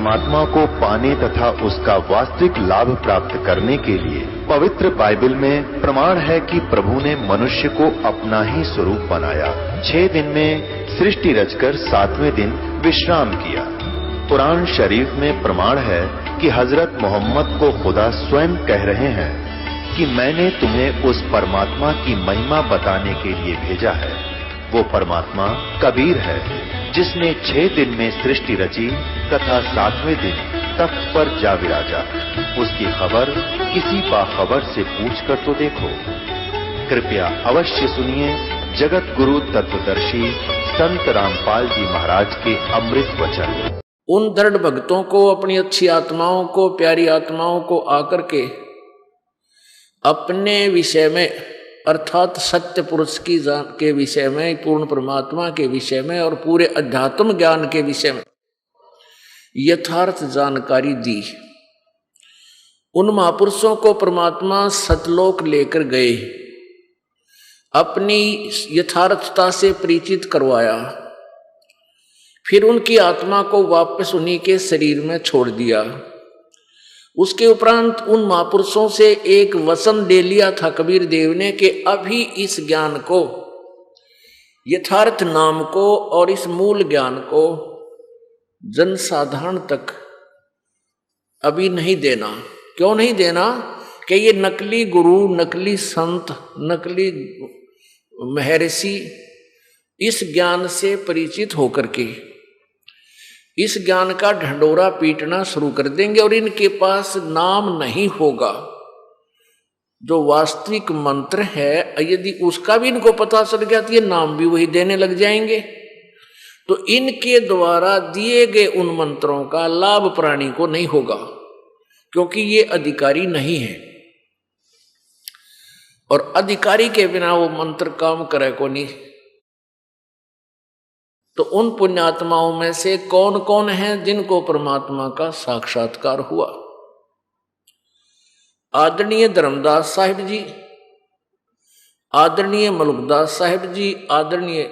परमात्मा को पाने तथा उसका वास्तविक लाभ प्राप्त करने के लिए पवित्र बाइबल में प्रमाण है कि प्रभु ने मनुष्य को अपना ही स्वरूप बनाया। 6 दिन में सृष्टि रचकर 7वें दिन विश्राम किया। कुरान शरीफ में प्रमाण है कि हजरत मोहम्मद को खुदा स्वयं कह रहे हैं कि मैंने तुम्हें उस परमात्मा की महिमा बताने के लिए भेजा है। वो परमात्मा कबीर है जिसने 6 दिन में सृष्टि रची तथा 7वें दिन तख्त पर जा विराजा। उसकी खबर किसी बाखबर से पूछकर तो देखो। कृपया अवश्य सुनिए जगत गुरु तत्वदर्शी संत रामपाल जी महाराज के अमृत वचन। उन दृढ़ भक्तों को, अपनी अच्छी आत्माओं को, प्यारी आत्माओं को आकर के अपने विषय में अर्थात सत्य पुरुष की के विषय में, पूर्ण परमात्मा के विषय में और पूरे अध्यात्म ज्ञान के विषय में यथार्थ जानकारी दी। उन महापुरुषों को परमात्मा सतलोक लेकर गए, अपनी यथार्थता से परिचित करवाया, फिर उनकी आत्मा को वापस उन्हीं के शरीर में छोड़ दिया। उसके उपरांत उन महापुरुषों से एक वचन ले लिया था कबीर देव ने कि अभी इस ज्ञान को, यथार्थ नाम को और इस मूल ज्ञान को जनसाधारण तक अभी नहीं देना। क्यों नहीं देना? कि ये नकली गुरु, नकली संत, नकली महर्षि इस ज्ञान से परिचित होकर के इस ज्ञान का ढंडोरा पीटना शुरू कर देंगे और इनके पास नाम नहीं होगा। जो वास्तविक मंत्र है, यदि उसका भी इनको पता चल गया तो ये नाम भी वही देने लग जाएंगे। तो इनके द्वारा दिए गए उन मंत्रों का लाभ प्राणी को नहीं होगा, क्योंकि ये अधिकारी नहीं है और अधिकारी के बिना वो मंत्र काम करे को नहीं। तो उन पुण्यात्माओं में से कौन कौन है जिनको परमात्मा का साक्षात्कार हुआ? आदरणीय धर्मदास साहिब जी, आदरणीय मलुकदास साहिब जी, आदरणीय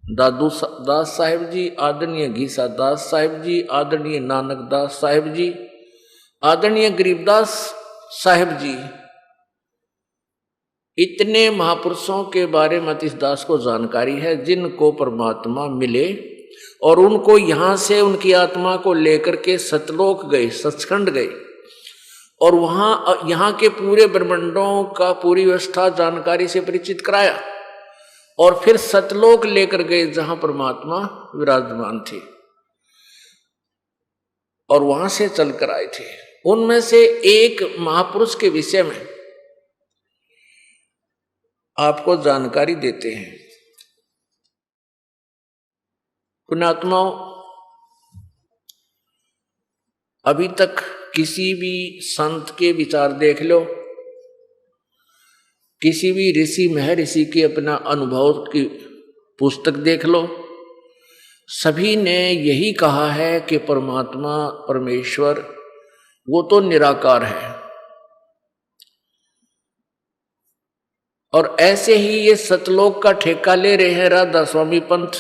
दादू दास साहिब जी, आदरणीय घीसा दास साहिब जी, आदरणीय नानक दास साहिब जी, आदरणीय गरीबदास साहिब जी, इतने महापुरुषों के बारे में इस दास को जानकारी है जिनको परमात्मा मिले और उनको यहां से उनकी आत्मा को लेकर के सतलोक गए, सचखंड गए और वहां यहाँ के पूरे ब्रह्मांडों का पूरी व्यवस्था जानकारी से परिचित कराया और फिर सतलोक लेकर गए जहां परमात्मा विराजमान थे और वहां से चलकर आए थे। उनमें से एक महापुरुष के विषय में आपको जानकारी देते हैं। पुण्यात्माओं, अभी तक किसी भी संत के विचार देख लो, किसी भी ऋषि महर्षि के अपना अनुभव की पुस्तक देख लो, सभी ने यही कहा है कि परमात्मा, परमेश्वर वो तो निराकार है। और ऐसे ही ये सतलोक का ठेका ले रहे हैं राधा स्वामी पंथ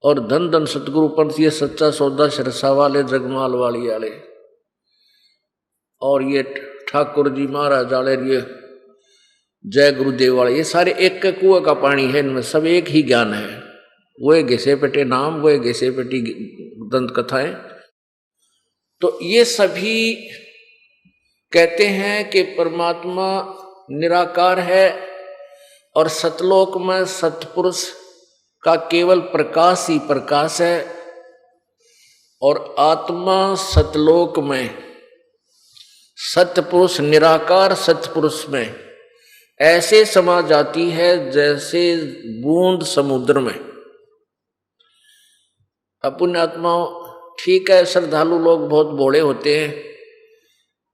और धन धन सतगुरु पंथ, ये सच्चा सौदा सिरसा वाले, जगमाल वाली वाले और ये ठाकुर जी महाराज वाले, ये जय गुरुदेव वाले, ये सारे एक के कुएं का पानी है। इनमें सब एक ही ज्ञान है। वो घिसे पेटे नाम, वो घिसे पेटी दंत कथाएं। तो ये सभी कहते हैं कि परमात्मा निराकार है और सतलोक में सतपुरुष का केवल प्रकाश ही प्रकाश है और आत्मा सतलोक में सतपुरुष, निराकार सतपुरुष में ऐसे समा जाती है जैसे बूंद समुद्र में। पुण्यात्माओं, ठीक है, श्रद्धालु लोग बहुत भोले होते हैं,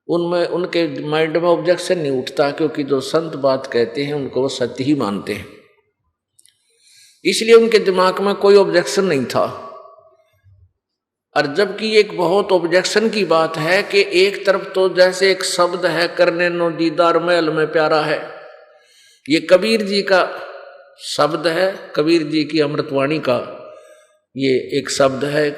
उनमें उनके माइंड में ऑब्जेक्शन नहीं उठता, क्योंकि जो संत बात कहते हैं उनको वो सत्य ही मानते हैं, इसलिए उनके दिमाग में कोई ऑब्जेक्शन नहीं था। और जबकि एक बहुत ऑब्जेक्शन की बात है कि एक तरफ तो जैसे एक शब्द है, करने नो दीदार महल में प्यारा है, ये कबीर जी का शब्द है, कबीर जी की अमृतवाणी का ये एक शब्द है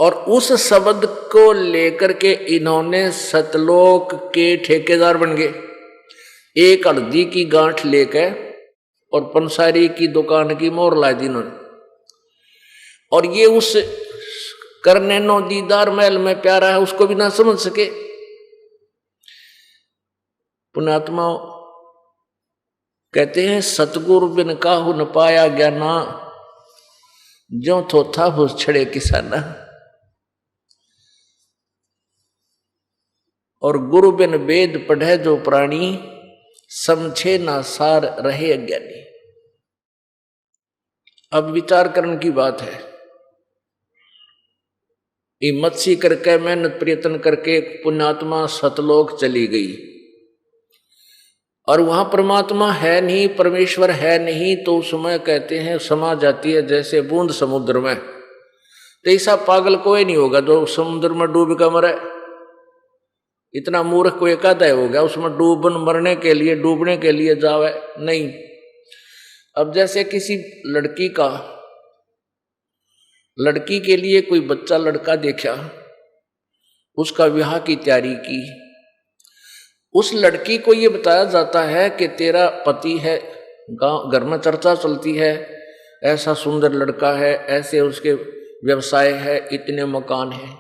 और उस शब्द को लेकर के इन्होंने सतलोक के ठेकेदार बन गए। एक हल्दी की गांठ लेकर और पंसारी की दुकान की मोहर ला दी इन्होंने, और ये उस करने नो दीदार महल में प्यारा है उसको भी ना समझ सके। पुण्यात्मा कहते हैं सतगुरु बिन काहू न पाया ज्ञाना, ज्यों थोथा भूस छड़े किसाना। और गुरु बिन वेद पढ़े जो प्राणी, समझे ना सार रहे अज्ञानी। अब विचार करने की बात है। हिम्मत सी करके मेहनत प्रयत्न करके पुण्यात्मा सतलोक चली गई, और वहां परमात्मा है नहीं, परमेश्वर है नहीं, तो उस समय कहते हैं समा जाती है जैसे बूंद समुद्र में। तो ऐसा पागल कोई नहीं होगा जो समुद्र में डूब कर मरे। इतना मूर्ख कोई एकादा हो गया उसमें डूबने के लिए जावे नहीं। अब जैसे किसी लड़की के लिए कोई बच्चा लड़का देखा, उसका विवाह की तैयारी की, उस लड़की को ये बताया जाता है कि तेरा पति है, गांव घर में चर्चा चलती है, ऐसा सुंदर लड़का है, ऐसे उसके व्यवसाय है, इतने मकान है।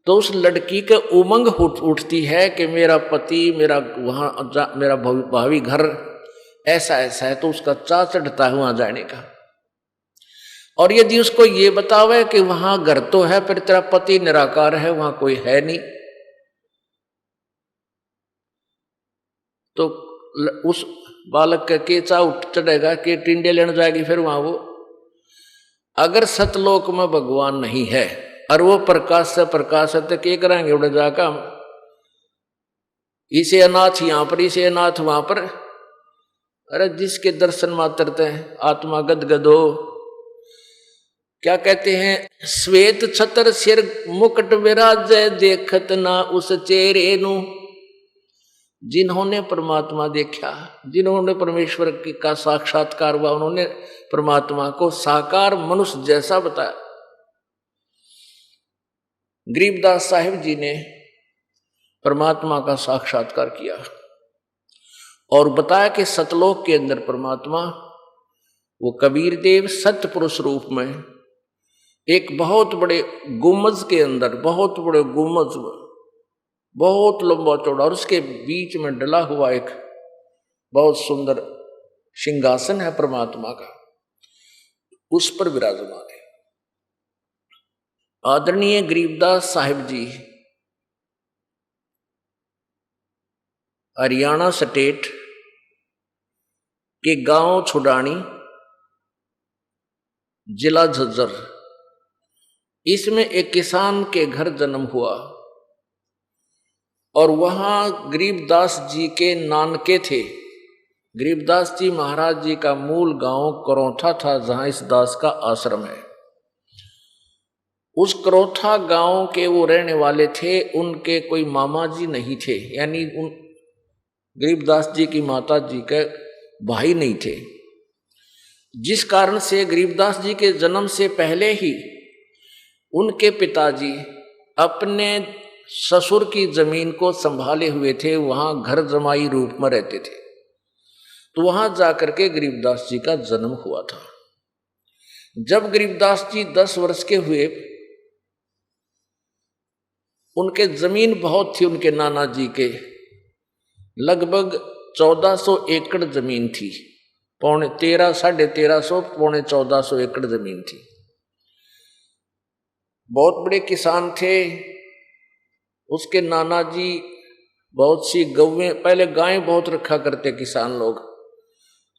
तो उस लड़की के उमंग उठती है कि मेरा पति, मेरा भावी घर ऐसा ऐसा है, तो उसका चाह चढ़ता है वहां जाने का। और यदि उसको ये बतावे कि वहां घर तो है पर तेरा पति निराकार है, वहां कोई है नहीं, तो उस बालक के चाह उठ चढ़ेगा कि टिंडे लेने जाएगी फिर वहां वो। अगर सतलोक में भगवान नहीं है और वो प्रकाश से प्रकाश है तो क्या करेंगे उड़े जाकर हम? इसे अनाथ यहां पर, इसे अनाथ वहां पर। अरे जिसके दर्शन मात्र थे आत्मा गदगदो। क्या कहते हैं, श्वेत छतर सिर मुकुट विराजय, देखत ना उस चेहरे नु। जिन्होंने परमात्मा देखा, जिन्होंने परमेश्वर का साक्षात्कार हुआ, उन्होंने परमात्मा को साकार मनुष्य जैसा बताया। गरीबदास साहिब जी ने परमात्मा का साक्षात्कार किया और बताया कि सतलोक के अंदर परमात्मा, वो कबीर देव सत्य पुरुष रूप में एक बहुत बड़े गुम्बज के अंदर, बहुत बड़े गुम्बज, बहुत लंबा चौड़ा, और उसके बीच में डला हुआ एक बहुत सुंदर सिंहासन है परमात्मा का, उस पर विराजमान है। आदरणीय गरीबदास साहिब जी हरियाणा स्टेट के गांव छुडानी, जिला झज्जर, इसमें एक किसान के घर जन्म हुआ और वहां गरीबदास जी के नानके थे। गरीबदास जी महाराज जी का मूल गांव करौथा था, जहां इस दास का आश्रम है। उस करौथा गांव के वो रहने वाले थे, उनके कोई मामा जी नहीं थे, यानी उन गरीबदास जी की माता जी के भाई नहीं थे, जिस कारण से गरीबदास जी के जन्म से पहले ही उनके पिताजी अपने ससुर की जमीन को संभाले हुए थे, वहां घर जमाई रूप में रहते थे। तो वहां जाकर के गरीबदास जी का जन्म हुआ था। जब गरीबदास जी 10 वर्ष के हुए, उनके जमीन बहुत थी, उनके नाना जी के लगभग 1400 एकड़ जमीन थी, 1350 पौने 1400 एकड़ जमीन थी। बहुत बड़े किसान थे। उसके नाना जी बहुत सी गौवें, पहले गायें बहुत रखा करते किसान लोग,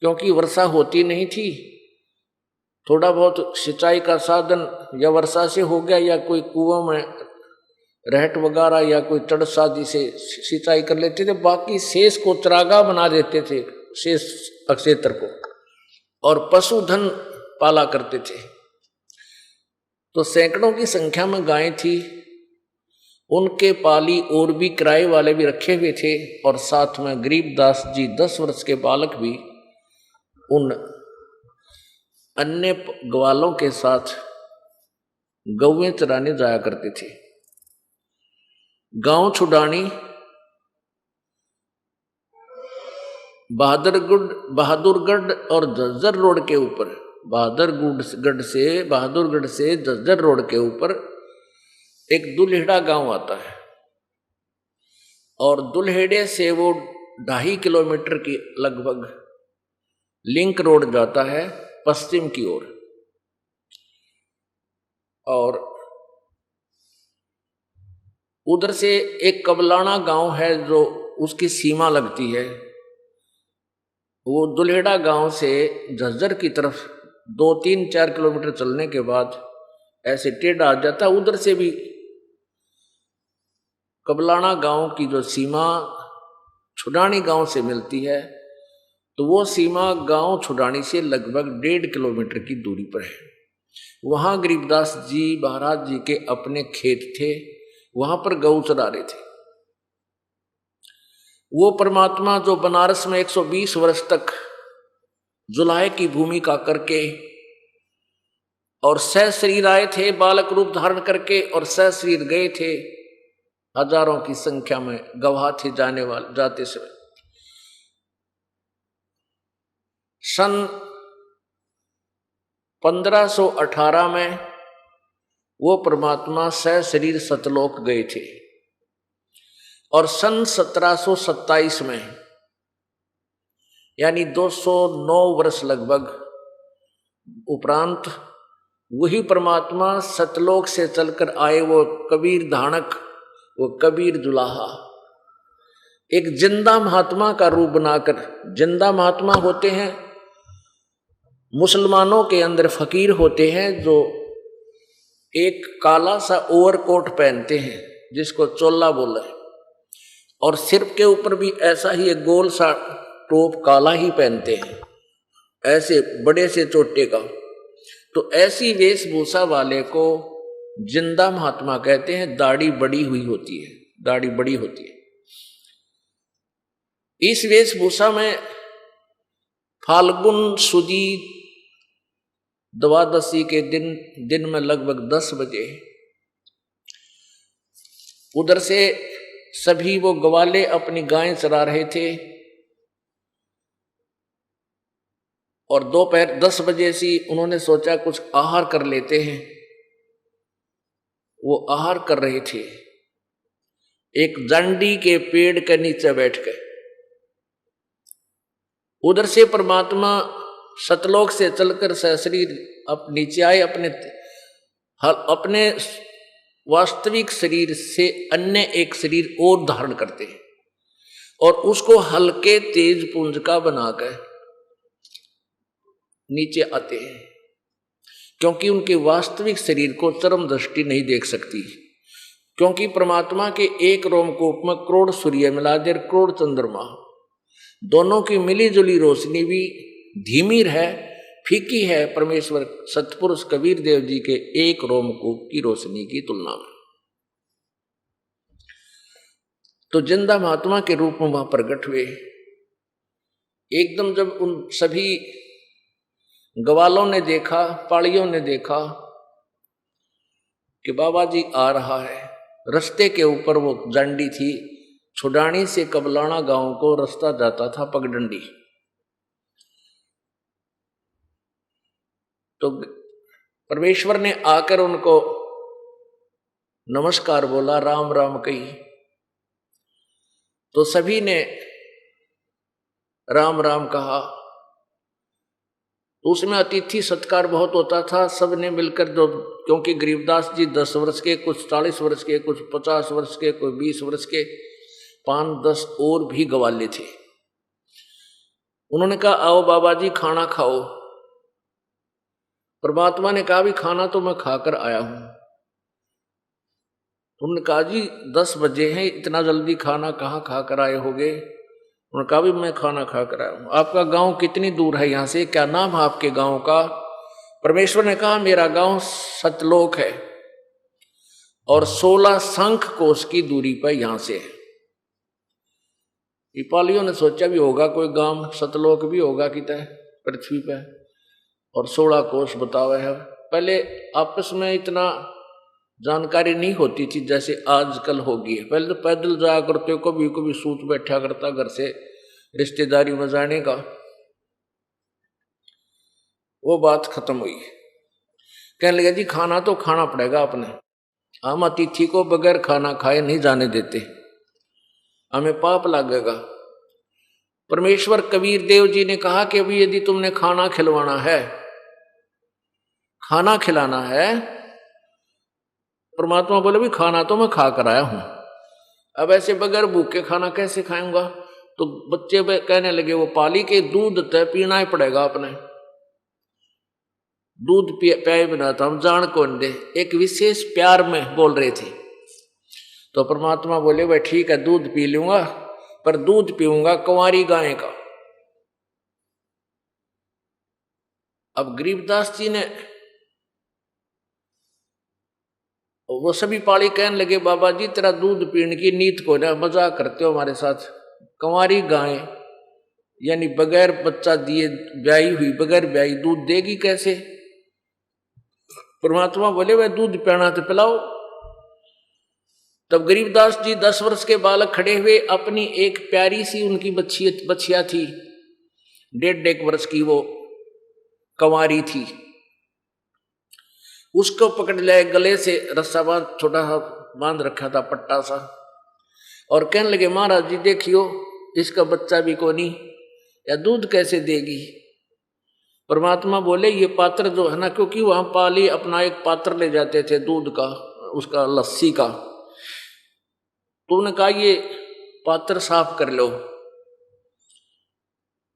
क्योंकि वर्षा होती नहीं थी, थोड़ा बहुत सिंचाई का साधन या वर्षा से हो गया या कोई कुओं में रहट वगैरह या कोई चढ़ शादी से सिंचाई कर लेते थे, बाकी शेष को चरागाह बना देते थे, शेष क्षेत्र को, और पशुधन पाला करते थे। तो सैकड़ों की संख्या में गायें थी, उनके पाली और भी किराए वाले भी रखे हुए थे, और साथ में गरीबदास जी 10 वर्ष के बालक भी उन अन्य ग्वालों के साथ गौएं चराने जाया करते थे। गांव छुडानी बहादुरगढ़ और झज्जर रोड के ऊपर, बहादुरगढ़ से झज्जर रोड के ऊपर एक दुल्हेड़ा गांव आता है, और दुल्हेड़े से वो 2.5 किलोमीटर की लगभग लिंक रोड जाता है पश्चिम की ओर, और उधर से एक कबलाना गांव है जो उसकी सीमा लगती है। वो दुल्हेड़ा गांव से झज्जर की तरफ 2-3-4 किलोमीटर चलने के बाद ऐसे टेढ़ा आ जाता। उधर से भी कबलाना गांव की जो सीमा छुडानी गांव से मिलती है, तो वो सीमा गांव छुडानी से लगभग 1.5 किलोमीटर की दूरी पर है। वहां गरीबदास जी महाराज जी के अपने खेत थे, वहां पर गौ चरा रहे थे। वो परमात्मा जो बनारस में 120 वर्ष तक जुलाहे की भूमिका करके और सह शरीर आए थे, बालक रूप धारण करके, और सह शरीर गए थे, हजारों की संख्या में गवाह थे जाते समय। सन 1518 में वो परमात्मा सह शरीर सतलोक गए थे, और सन 1727 में यानी 209 वर्ष लगभग उपरांत वही परमात्मा सतलोक से चलकर आए। वो कबीर धानक, वो कबीर जुलाहा, एक जिंदा महात्मा का रूप बनाकर, जिंदा महात्मा होते हैं मुसलमानों के अंदर फकीर होते हैं जो एक काला सा ओवरकोट पहनते हैं जिसको चोला बोला है, और सिर के ऊपर भी ऐसा ही एक गोल सा टोप काला ही पहनते हैं, ऐसे बड़े से चोटे का। तो ऐसी वेशभूषा वाले को जिंदा महात्मा कहते हैं। दाढ़ी बड़ी हुई होती है, दाढ़ी बड़ी होती है। इस वेशभूषा में फाल्गुन सुदी द्वादशी के दिन में लगभग 10 बजे उधर से सभी वो ग्वाले अपनी गायें चरा रहे थे, और दोपहर 10 बजे से उन्होंने सोचा कुछ आहार कर लेते हैं। वो आहार कर रहे थे एक जंडी के पेड़ के नीचे बैठ के। उधर से परमात्मा सतलोक से चलकर शरीर अब नीचे आए, अपने वास्तविक शरीर से अन्य एक शरीर और धारण करते हैं, और उसको हल्के तेज पुंज का बनाकर नीचे आते हैं, क्योंकि उनके वास्तविक शरीर को चरम दृष्टि नहीं देख सकती। क्योंकि परमात्मा के एक रोमकूप में करोड़ सूर्य मिला दे, करोड़ चंद्रमा, दोनों की मिली जुली रोशनी भी धीमी है, फीकी है परमेश्वर सतपुरुष कबीर देव जी के एक रोमकूप की रोशनी की तुलना में। तो जिंदा महात्मा के रूप में वहां प्रकट हुए। एकदम जब उन सभी ग्वालों ने देखा, पाड़ियों ने देखा कि बाबा जी आ रहा है, रास्ते के ऊपर वो जंडी थी, छुडानी से कबलाना गांव को रास्ता जाता था पगडंडी। तो परमेश्वर ने आकर उनको नमस्कार बोला, राम राम कही। तो सभी ने राम राम कहा। तो उसमें अतिथि सत्कार बहुत होता था, सब ने मिलकर, जो क्योंकि गरीबदास जी 10 वर्ष के, कुछ 40 वर्ष के, कुछ 50 वर्ष के, कोई 20 वर्ष के, 5-10 और भी गवाले थे। उन्होंने कहा आओ बाबा जी खाना खाओ। परमात्मा ने कहा भी खाना तो मैं खाकर आया हूं। उन्होंने कहा जी 10 बजे हैं, इतना जल्दी खाना कहाँ खाकर आए होगे? उन्होंने कहा भी मैं खाना खाकर आया हूं। आपका गांव कितनी दूर है यहाँ से, क्या नाम है आपके गांव का? परमेश्वर ने कहा मेरा गांव सतलोक है और 16 शंख कोश की दूरी पर यहां से है। नेपालियों ने सोचा भी होगा कोई गांव सतलोक भी होगा कितना पृथ्वी पे, और 16 कोश बतावे है। पहले आपस में इतना जानकारी नहीं होती थी जैसे आजकल होगी। पहले तो पैदल जाया करते, कभी कभी सूत बैठा करता घर से रिश्तेदारी में जाने का, वो बात खत्म हुई। कहने लगे जी खाना तो खाना पड़ेगा आपने, हम अतिथि को बगैर खाना खाए नहीं जाने देते, हमें पाप लगेगा। परमेश्वर कबीर देव जी ने कहा कि अभी यदि तुमने खाना खिलवाना है, खाना खिलाना है, परमात्मा बोले भी खाना तो मैं खा कर आया हूं, अब ऐसे बगैर भूखे खाना कैसे खाऊंगा। तो बच्चे कहने लगे वो पाली के दूध तय पीना ही पड़ेगा आपने, दूध प्याए बिना तो हम जान कौन दे। एक विशेष प्यार में बोल रहे थे। तो परमात्मा बोले भाई ठीक है दूध पी लूंगा, पर दूध पीऊंगा कुंवारी गाय का। अब गरीबदास जी ने, वो सभी पाली कहने लगे बाबा जी तेरा दूध पीने की नीत को ना, मजाक करते हो हमारे साथ। कुंवारी गाय यानी बगैर बच्चा दिए ब्याई हुई, बगैर ब्याई दूध देगी कैसे। परमात्मा बोले वह दूध पिलाना तो पिलाओ। तब गरीबदास जी 10 वर्ष के बालक खड़े हुए, अपनी एक प्यारी सी उनकी बच्चिया थी, 1.5 वर्ष की, वो कुंवारी थी, उसको पकड़ लिया, गले से रस्सा बांध, छोटा सा बांध रखा था पट्टा सा, और कहने लगे महाराज जी देखियो इसका बच्चा भी कोनी, या दूध कैसे देगी। परमात्मा बोले ये पात्र जो है ना, क्योंकि वहां पाली अपना एक पात्र ले जाते थे दूध का, उसका लस्सी का, तो उन्होंने कहा ये पात्र साफ कर लो।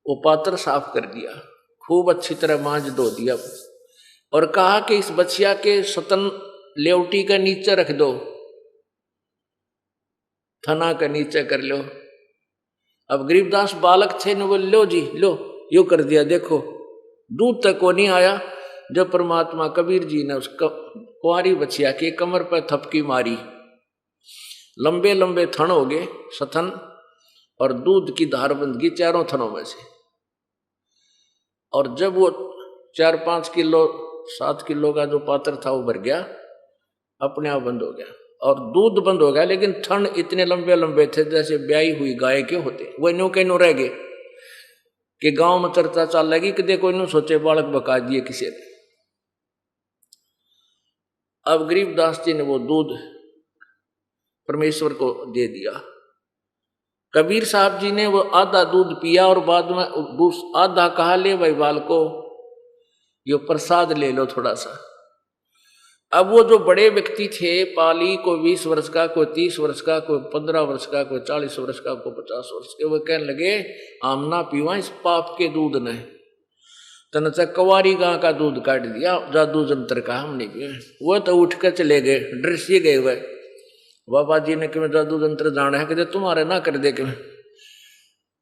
वो पात्र साफ कर दिया, खूब अच्छी तरह मांझ धो दिया, और कहा कि इस बच्चिया के सतन लेवटी का नीचे रख दो, थना का नीचे कर लो। अब गरीबदास बालक थे न, बोले लो जी लो, यो कर दिया, देखो दूध तक को नहीं आया। जब परमात्मा कबीर जी ने उस कुंवारी बच्चिया की कमर पर थपकी मारी, लंबे लंबे थन हो गए सथन, और दूध की धार बंध गई चारों थनों में से। और जब वो 4-5 किलो 7 किलो का जो पात्र था वो भर गया, अपने आप बंद हो गया, और दूध बंद हो गया, लेकिन थन इतने लंबे लंबे थे जैसे ब्याई हुई गाय के होते। वह नो के नो रह गए कि गांव में चर्चा चल लगी कि देखो इन्हों सोचे बालक बका दिए किसी ने। अब गरीबदास जी ने वो दूध परमेश्वर को दे दिया। कबीर साहब जी ने वो आधा दूध पिया, और बाद में आधा कहा ले भाई बालको यो प्रसाद ले लो थोड़ा सा। अब वो जो बड़े व्यक्ति थे पाली, कोई 20 वर्ष का, कोई 30 वर्ष का, कोई 15 वर्ष का, कोई 40 वर्ष का, कोई 50 वर्ष के, वो कहने लगे आम ना पीवा इस पाप के दूध ने, तन से कुंवारी गां का दूध काट दिया, जादू जंत्र का हम नहीं पिए। वो तो उठ कर चले गए, ड्रेस ये गए हुए। बाबा जी ने कि जादू जंत्र जाना है, कहते तुम्हारे ना कर दे के।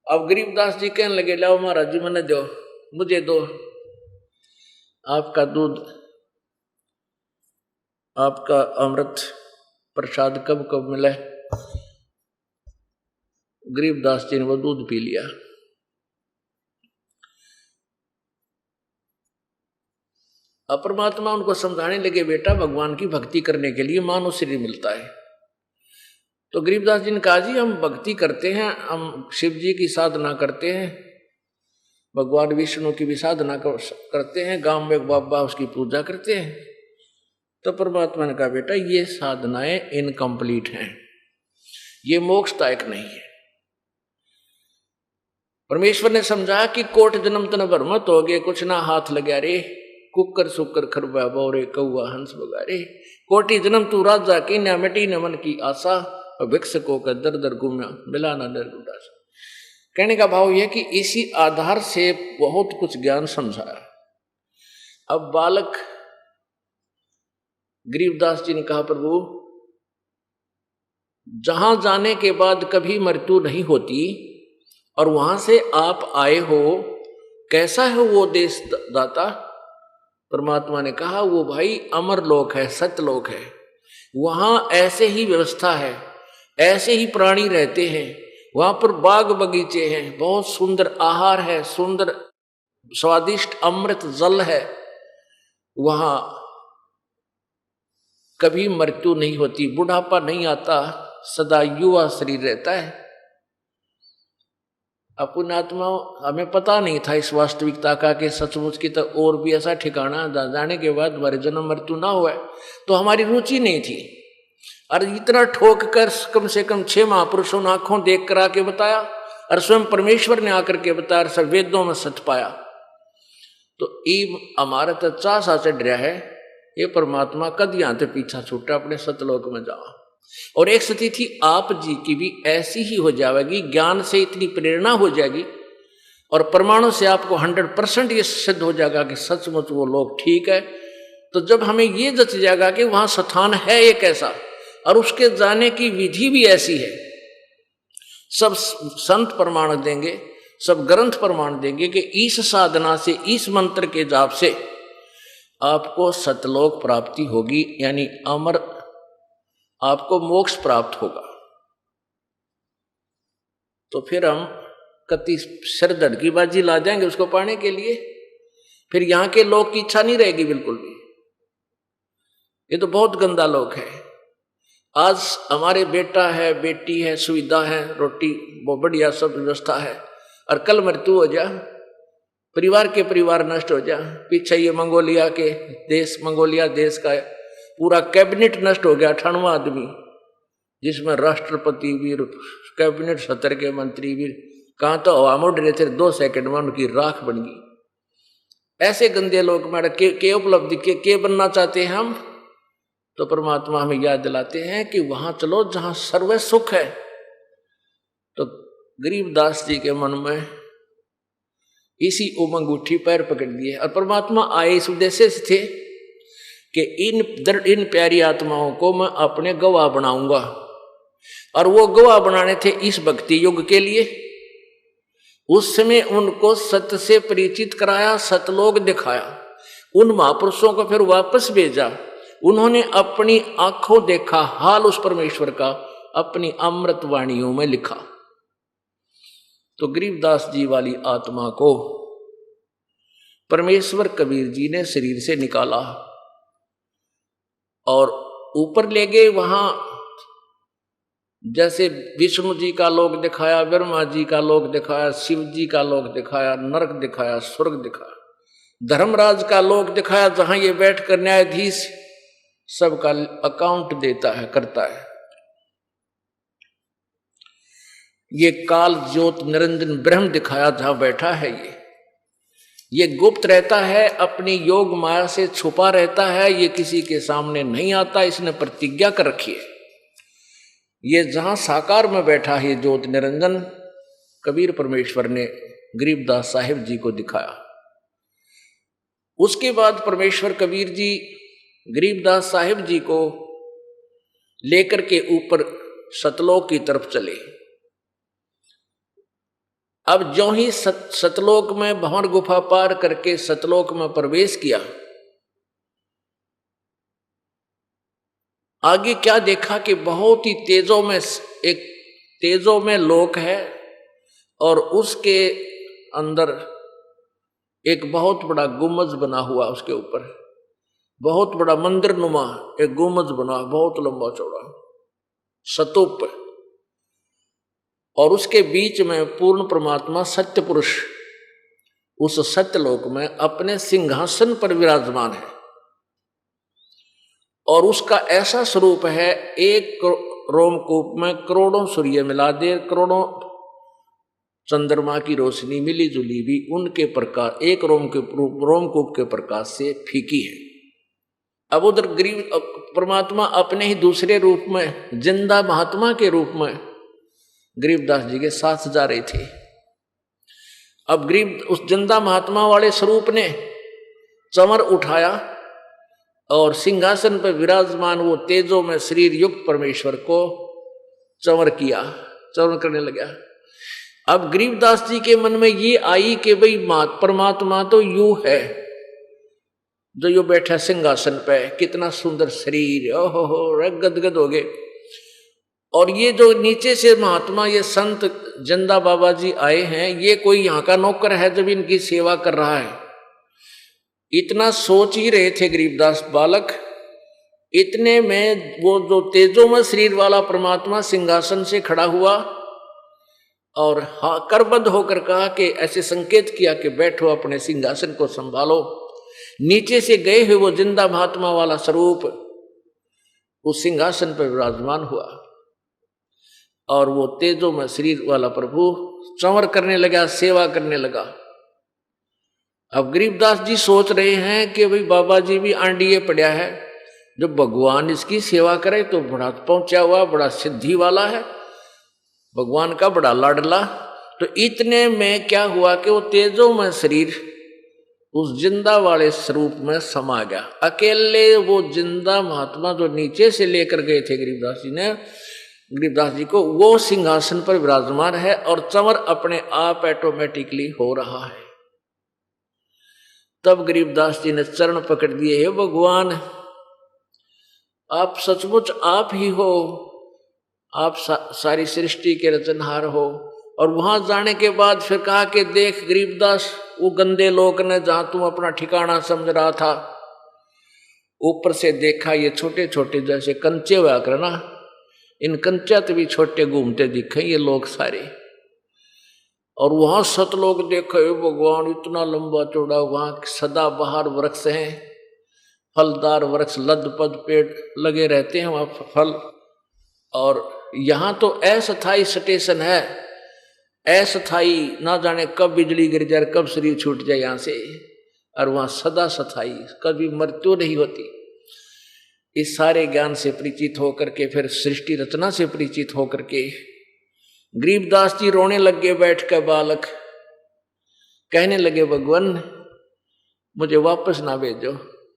अब गरीबदास जी कहने लगे लाओ महाराज जी मैंने दो, मुझे दो आपका दूध, आपका अमृत प्रसाद कब कब मिला। गरीबदास जी ने वो दूध पी लिया। अब परमात्मा उनको समझाने लगे बेटा भगवान की भक्ति करने के लिए मानव शरीर मिलता है। तो गरीबदास जी ने कहा जी हम भक्ति करते हैं, हम शिव जी की साधना करते हैं, भगवान विष्णु की भी साधना करते हैं, गांव में एक बाबा उसकी पूजा करते हैं। तो परमात्मा ने कहा बेटा ये साधनाएं इनकम्प्लीट हैं, ये मोक्षदायक नहीं है। परमेश्वर ने समझा कि कोट जन्म तन भरमत हो गए, कुछ ना हाथ लगा रे, कुकर सुकर खरबा बोरे कौआ हंस बगारे, कोटि जन्म तू राजा की न मिटी न मन की आशा, और भिक्षकों का दर दर घूमना मिला ना दर उदास। कहने का भाव यह कि इसी आधार से बहुत कुछ ज्ञान समझाया। अब बालक गरीबदास जी ने कहा प्रभु जहां जाने के बाद कभी मृत्यु नहीं होती, और वहां से आप आए हो, कैसा है वो देश दाता। परमात्मा ने कहा वो भाई अमर लोक है, सत्यलोक है, वहां ऐसे ही व्यवस्था है, ऐसे ही प्राणी रहते हैं, वहां पर बाग बगीचे हैं, बहुत सुंदर आहार है, सुंदर स्वादिष्ट अमृत जल है, वहां कभी मृत्यु नहीं होती, बुढ़ापा नहीं आता, सदा युवा शरीर रहता है। अपनी आत्मा हमें पता नहीं था इस वास्तविकता का कि सचमुच की तो और भी ऐसा ठिकाना जाने के बाद हमारे जन्म मृत्यु ना हुआ, तो हमारी रुचि नहीं थी। और इतना ठोक कर कम से कम 6 महापुरुषों ने आंखों देख कर आके बताया, और स्वयं परमेश्वर ने आकर के बताया, सब वेदों में सच पाया। तो ये हमारा तो चाह सा चढ़ रहा है, ये परमात्मा कद यहाँ से पीछा छूटा, अपने सतलोक में जाओ। और एक स्थिति आप जी की भी ऐसी ही हो जाएगी, ज्ञान से इतनी प्रेरणा हो जाएगी और प्रमाणों से आपको 100% ये सिद्ध हो जाएगा कि सचमुच वो लोग ठीक है। तो जब हमें ये जच जाएगा कि वहां स्थान है एक ऐसा, और उसके जाने की विधि भी ऐसी है, सब संत प्रमाण देंगे, सब ग्रंथ प्रमाण देंगे कि इस साधना से, इस मंत्र के जाप से आपको सतलोक प्राप्ति होगी, यानी अमर, आपको मोक्ष प्राप्त होगा। तो फिर हम कति सरदड़ की बाजी ला जाएंगे उसको पाने के लिए, फिर यहां के लोग की इच्छा नहीं रहेगी बिल्कुल भी। ये तो बहुत गंदा लोग है। आज हमारे बेटा है, बेटी है, सुविधा है, रोटी बहुत बढ़िया सब व्यवस्था है, और कल मृत्यु हो जा, परिवार के परिवार नष्ट हो जा। पीछे ये मंगोलिया के देश, मंगोलिया देश का पूरा कैबिनेट नष्ट हो गया, 98वां आदमी, जिसमें राष्ट्रपति भी, कैबिनेट सत्र के मंत्री भी, कहाँ तो हवा में उड़ रहे थे, 2 सेकंड में उनकी राख बन गई। ऐसे गंदे लोग में के उपलब्धि के बनना चाहते हैं हम। तो परमात्मा हमें याद दिलाते हैं कि वहां चलो जहां सर्व सुख है। तो गरीबदास जी के मन में इसी उमंग उठी, पैर पकड़ दिए, और परमात्मा आए इस उद्देश्य से थे कि इन प्यारी आत्माओं को मैं अपने गवाह बनाऊंगा। और वो गवाह बनाने थे इस भक्ति युग के लिए। उस समय उनको सत्य से परिचित कराया, सतलोक दिखाया, उन महापुरुषों को फिर वापस भेजा। उन्होंने अपनी आंखों देखा हाल उस परमेश्वर का, अपनी अमृत वाणियों में लिखा। तो गरीबदास जी वाली आत्मा को परमेश्वर कबीर जी ने शरीर से निकाला और ऊपर ले गए। वहां जैसे विष्णु जी का लोक दिखाया, ब्रह्मा जी का लोक दिखाया, शिव जी का लोक दिखाया, नरक दिखाया, स्वर्ग दिखाया, धर्मराज का लोक दिखाया, जहां ये बैठ कर न्यायाधीश सबका अकाउंट देता है, करता है। ये काल ज्योत निरंजन ब्रह्म दिखाया, जहां बैठा है ये गुप्त रहता है, अपनी योग माया से छुपा रहता है, ये किसी के सामने नहीं आता, इसने प्रतिज्ञा कर रखी है। ये जहां साकार में बैठा है ज्योत निरंजन, कबीर परमेश्वर ने गरीबदास साहिब जी को दिखाया। उसके बाद परमेश्वर कबीर जी गरीबदास साहिब जी को लेकर के ऊपर सतलोक की तरफ चले। अब जो ही सतलोक में भंवर गुफा पार करके सतलोक में प्रवेश किया, आगे क्या देखा कि बहुत ही तेजों में एक तेजों में लोक है, और उसके अंदर एक बहुत बड़ा गुम्बज बना हुआ, उसके ऊपर बहुत बड़ा मंदिर नुमा एक गुम्बज बना, बहुत लंबा चौड़ा स्तूप, और उसके बीच में पूर्ण परमात्मा सत्य पुरुष उस सत्यलोक में अपने सिंहासन पर विराजमान है। और उसका ऐसा स्वरूप है, एक रोमकूप में करोड़ों सूर्य मिला दे, करोड़ों चंद्रमा की रोशनी मिली जुली भी उनके प्रकाश एक रोमकूप के प्रकाश से फीकी है। अब उधर गरीब परमात्मा अपने ही दूसरे रूप में, जिंदा महात्मा के रूप में गरीबदास जी के साथ जा रहे थे। अब गरीब उस जिंदा महात्मा वाले स्वरूप ने चमर उठाया और सिंहासन पर विराजमान वो तेजों में शरीर युक्त परमेश्वर को चमर किया, चमर करने लगा। अब गरीबदास जी के मन में ये आई कि भाई परमात्मा तो यू है जो यो बैठा सिंहासन पे, कितना सुंदर शरीर, ओहो गदगद हो गए। और ये जो नीचे से महात्मा, ये संत जिंदा बाबा जी आए हैं, ये कोई यहाँ का नौकर है जब इनकी सेवा कर रहा है। इतना सोच ही रहे थे गरीबदास बालक इतने में वो जो तेजोमय शरीर वाला परमात्मा सिंहासन से खड़ा हुआ और करबद्ध होकर कहा कि ऐसे संकेत किया कि बैठो, अपने सिंहासन को संभालो। नीचे से गए हुए वो जिंदा महात्मा वाला स्वरूप उस सिंहासन पर विराजमान हुआ और वो तेजोमय शरीर वाला प्रभु चंवर करने लगा, सेवा करने लगा। अब गरीबदास जी सोच रहे हैं कि भाई बाबा जी भी आंडिये पड़ा है, जब भगवान इसकी सेवा करे तो बड़ा पहुंचा हुआ, बड़ा सिद्धि वाला है, भगवान का बड़ा लाडला। तो इतने में क्या हुआ कि वो तेजोमय शरीर उस जिंदा वाले स्वरूप में समा गया। अकेले वो जिंदा महात्मा जो नीचे से लेकर गए थे गरीबदास जी को, वो सिंहासन पर विराजमान है और चंवर अपने आप ऑटोमेटिकली हो रहा है। तब गरीबदास जी ने चरण पकड़ दिए, हे भगवान, आप सचमुच आप ही हो, आप सारी सृष्टि के रचनहार हो। और वहां जाने के बाद फिर कहा कि देख गरीबदास, वो गंदे लोग ने जहां तुम अपना ठिकाना समझ रहा था, ऊपर से देखा ये छोटे छोटे जैसे कंचे हुआ करना, इन कंचा भी छोटे घूमते दिखे ये लोग सारे। और वहां सतलोक देखे, भगवान इतना लंबा चौड़ा, वहां सदाबहार वृक्ष हैं, फलदार वृक्ष, लदपद पेड़ लगे रहते हैं वहां फल। और यहां तो अस्थाई स्टेशन है, अस्थाई, ना जाने कब बिजली गिर जाए, कब शरीर छूट जाए यहां से, और वहां सदा स्थाई, कभी मृत्यु नहीं होती। इस सारे ज्ञान से परिचित होकर के फिर सृष्टि रचना से परिचित होकर के गरीबदास जी रोने लगे बैठ कर, बालक कहने लगे, भगवान मुझे वापस ना भेजो,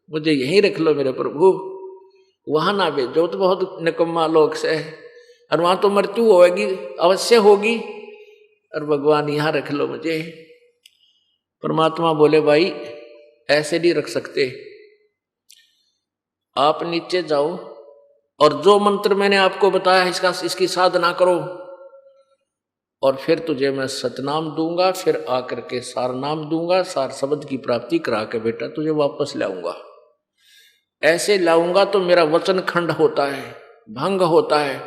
मुझे यहीं रख लो मेरे प्रभु, वहां ना भेजो, तो बहुत निकम्मा लोग से, और वहां तो मृत्यु होगी, अवश्य होगी, और भगवान यहां रख लो मुझे। परमात्मा बोले, भाई ऐसे नहीं रख सकते, आप नीचे जाओ और जो मंत्र मैंने आपको बताया इसकी साधना करो, और फिर तुझे मैं सतनाम दूंगा, फिर आकर के सार नाम दूंगा, सार शब्द की प्राप्ति करा के बेटा तुझे वापस लाऊंगा। ऐसे लाऊंगा तो मेरा वचन खंड होता है, भंग होता है,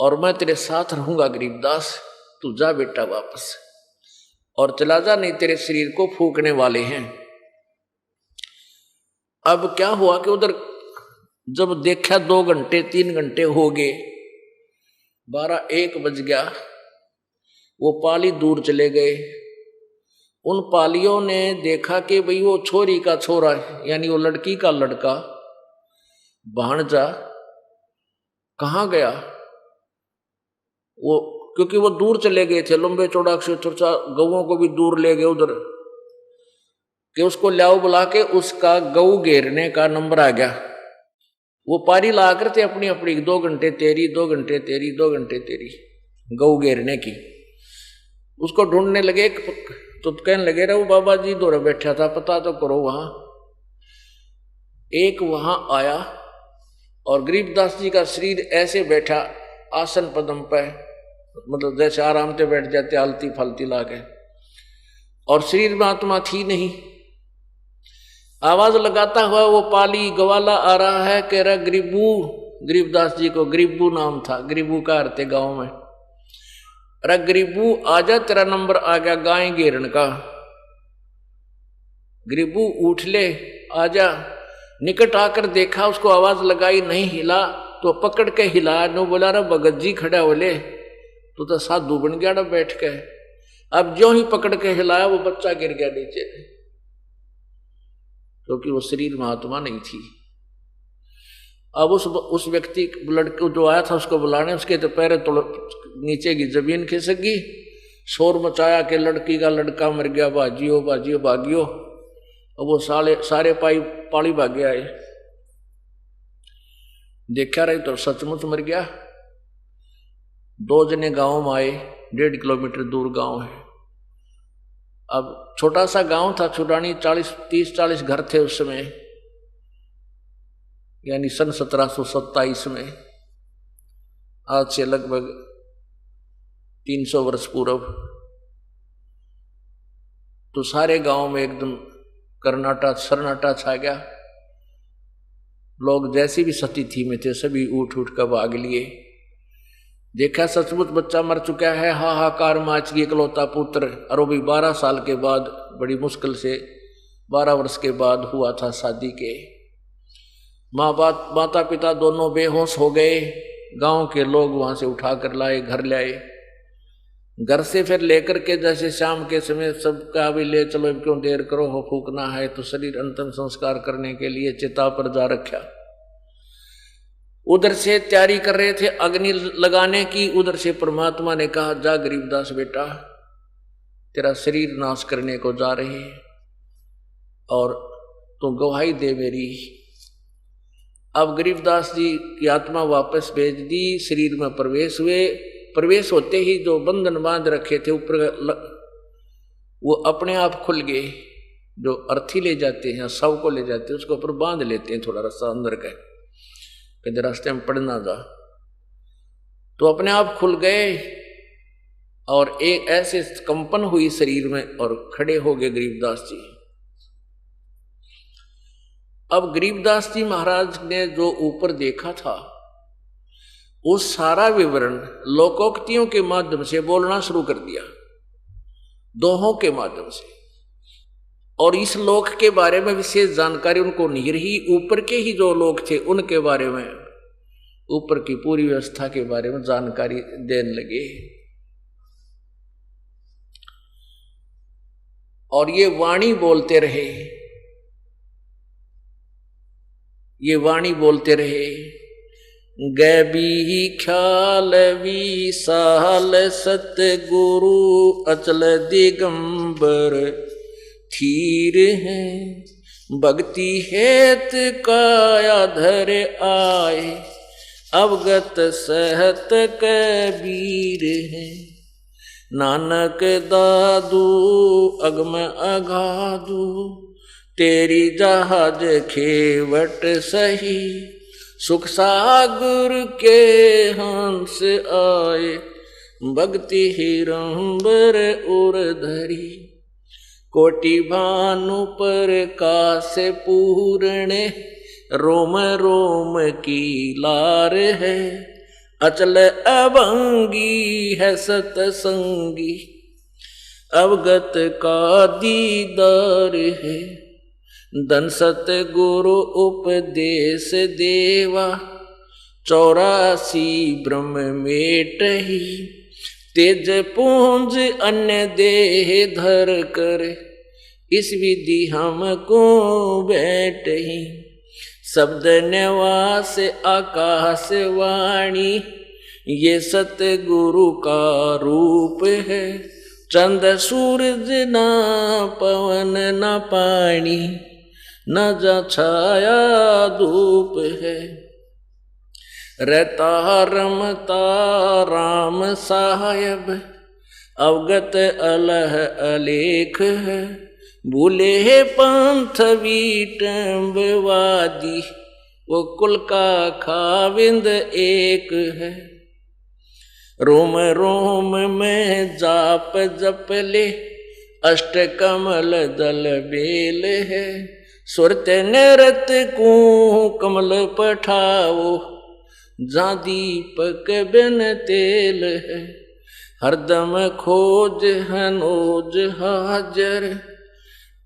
और मैं तेरे साथ रहूंगा गरीबदास, तू जा बेटा वापस, और चला जा, नहीं तेरे शरीर को फूकने वाले हैं। अब क्या हुआ कि उधर जब देखा 2 घंटे 3 घंटे हो गए, 12-1 बज गया, वो पाली दूर चले गए। उन पालियों ने देखा कि भाई वो छोरी का छोरा, यानी वो लड़की का लड़का भांजा कहाँ गया, वो क्योंकि वो दूर चले गए थे, लंबे चौड़ा से गौओं को भी दूर ले गए उधर, कि उसको लाओ बुला के, उसका गऊ घेरने का नंबर आ गया। वो पारी ला करते अपनी अपनी 2 घंटे तेरी, 2 घंटे तेरी, 2 घंटे तेरी, गऊ घेरने की। उसको ढूंढने लगे तो कहने लगे, रे वो बाबा जी दौरे बैठा था, पता तो करो। वहां एक वहां आया और गरीबदास जी का शरीर ऐसे बैठा आसन पदम पे, मतलब जैसे आराम से बैठ जाते आलती फालती लाके, और शरीर में आत्मा थी नहीं। आवाज लगाता हुआ वो पाली गवाला आ रहा है, कह रहा गरीबू, गरीबदास जी को गरीबू नाम था, गरीबू का अर्थ है गांव में। अरे गरीबू आजा, तेरा नंबर आ गया गाय घेरन का, गरीबू उठ ले आजा। निकट आकर देखा, उसको आवाज लगाई, नहीं हिला, तो पकड़ के हिलाया, नो बोला रे भगत जी खड़ा बोले, तो साधु बन गया बैठ के। अब जो ही पकड़ के हिलाया वो बच्चा गिर गया नीचे, क्योंकि वो शरीर में आत्मा नहीं थी। अब उस व्यक्ति लड़के जो आया था उसको बुलाने, उसके तो पैर तो नीचे की जमीन खिसक गई, शोर मचाया कि लड़की का लड़का मर गया, भाजियो भाजियो भागियो। अब वो सारे पाली भागे आए, देखा रहे तो सचमुच मर गया। 2 जने गांव में आए, 1.5 किलोमीटर दूर गांव है। अब छोटा सा गांव था छुडानी, 30-40 घर थे उस समय, यानी सन 1727 में, आज से लगभग 300 वर्ष पूर्व। तो सारे गांव में एकदम सन्नाटा छा गया। लोग जैसी भी स्थिति में थे सभी उठ उठ कर भाग लिए। देखा सचमुच बच्चा मर चुका है, हाहाकार माच गई, इकलौता पुत्र। और वो भी 12 साल के बाद, बड़ी मुश्किल से 12 वर्ष के बाद हुआ था शादी के। माता पिता दोनों बेहोश हो गए। गांव के लोग वहां से उठा कर लाए, घर लाए। घर से फिर लेकर के जैसे शाम के समय सबका भी ले चलो, क्यों देर करो, हो फूकना है तो शरीर अंतिम संस्कार करने के लिए चिता पर जा रखा। उधर से तैयारी कर रहे थे अग्नि लगाने की। उधर से परमात्मा ने कहा, जा गरीबदास बेटा, तेरा शरीर नाश करने को जा रहे हैं और तू गवाही दे मेरी। अब गरीबदास जी की आत्मा वापस भेज दी, शरीर में प्रवेश हुए। प्रवेश होते ही जो बंधन बांध रखे थे ऊपर, वो अपने आप खुल गए। जो अर्थी ले जाते हैं, शव को ले जाते हैं, उसको ऊपर बांध लेते हैं थोड़ा रास्ता अंदर का, कहीं रास्ते में पड़ ना जा, तो अपने आप खुल गए। और एक ऐसे कंपन हुई शरीर में और खड़े हो गए गरीबदास जी। अब गरीबदास जी महाराज ने जो ऊपर देखा था, वो सारा विवरण लोकोक्तियों के माध्यम से बोलना शुरू कर दिया, दोहों के माध्यम से। और इस लोक के बारे में विशेष जानकारी उनको नहीं रही। ऊपर के ही जो लोग थे उनके बारे में, ऊपर की पूरी व्यवस्था के बारे में जानकारी देने लगे। और ये वाणी बोलते रहे, ये वाणी बोलते रहे। गैबी ख्याल विशाल सतगुरु अचल दिगंबर थीर है। भक्ति हेत काया धर आए अवगत सहत कबीर है। नानक दादू अगम अगाधु तेरी जहाज खेवट सही। सुख सागर के हंस आए भक्ति हिरंबर उर धरी। कोटि भानु पर काश पूर्ण रोम रोम की लार है। अचल अभंगी है सतसंगी अवगत का दीदार है। धन सतगुरु उपदेश देवा 84 ब्रह्म मेटहि। तेज पूंज अन्य देह धर कर इस विधि हमको बैठही। शब्द निवास आकाश वाणी ये सतगुरु का रूप है। चंद सूरज ना पवन न पानी न जा छाया धूप है। रहता रमता राम साहेब अवगत अलह अलेख है। भूले पंथ विटम्बवादी वो कुल का खाविंद एक है। रोम रोम में जाप जप ले अष्ट कमल दल बेल है। सुरत नरत को कमल पठाओ जा दीपक बिन तेल है। हरदम खोज हनोज हाजर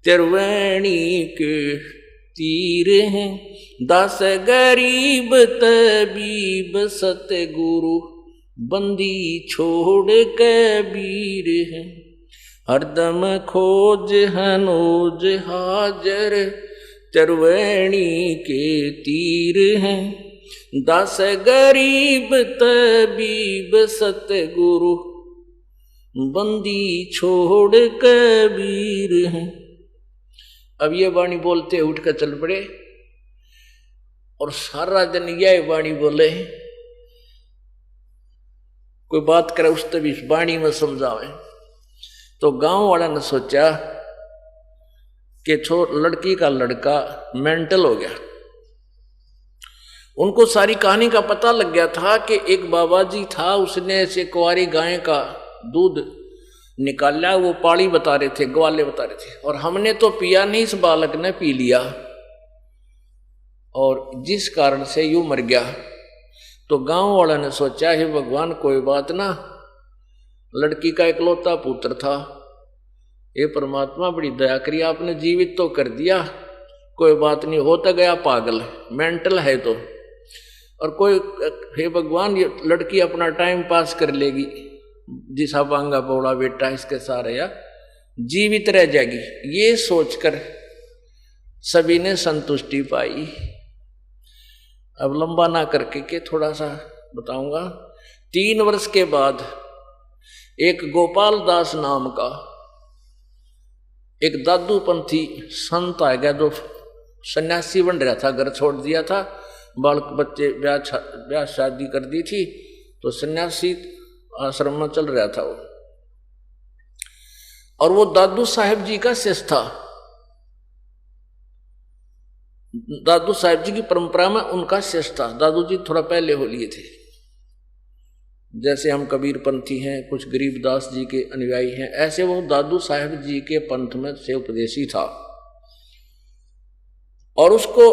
त्रिवेणी के तीर हैं। दास गरीब तबीब सतगुरु बंदी छोड़ कबीर है। हरदम खोज हनोज हाजर त्रिवेणी के तीर हैं। दास गरीब तबीब सतगुरु बंदी छोड़ कबीर है। अब ये वाणी बोलते उठ कर चल पड़े और सारा दिन यह वाणी बोले। कोई बात करे उस तभी इस वाणी में समझावे। तो गांव वाला ने सोचा कि लड़की का लड़का मेंटल हो गया। उनको सारी कहानी का पता लग गया था कि एक बाबा जी था, उसने ऐसे कुंवारी गाय का दूध निकाला, वो पाली बता रहे थे, ग्वाले बता रहे थे, और हमने तो पिया नहीं, इस बालक ने पी लिया। और जिस कारण से यूं मर गया। तो गांव वाला ने सोचा, हे भगवान कोई बात ना, लड़की का इकलौता पुत्र था, ये परमात्मा बड़ी दया करी, आपने जीवित तो कर दिया, कोई बात नहीं, होता गया पागल, मेंटल है तो, और कोई, हे भगवान ये लड़की अपना टाइम पास कर लेगी, जिसा बांगा बोला बेटा इसके सारे या जीवित रह जाएगी, ये सोचकर सभी ने संतुष्टि पाई। अब लंबा ना करके के थोड़ा सा बताऊंगा। 3 वर्ष के बाद एक गोपाल दास नाम का एक दादूपंथी संत आ गया, जो सन्यासी बन रहा था, घर छोड़ दिया था, बालक बच्चे ब्याह शादी कर दी थी, तो सन्यासी आश्रम में चल रहा था वो, और वो दादू साहेब जी का शिष्य था। दादू साहेब जी की परंपरा में उनका शिष्य था। दादू जी थोड़ा पहले हो लिए थे, जैसे हम कबीर पंथी हैं, कुछ गरीबदास जी के अनुयायी हैं, ऐसे वो दादू साहेब जी के पंथ में से उपदेशी था। और उसको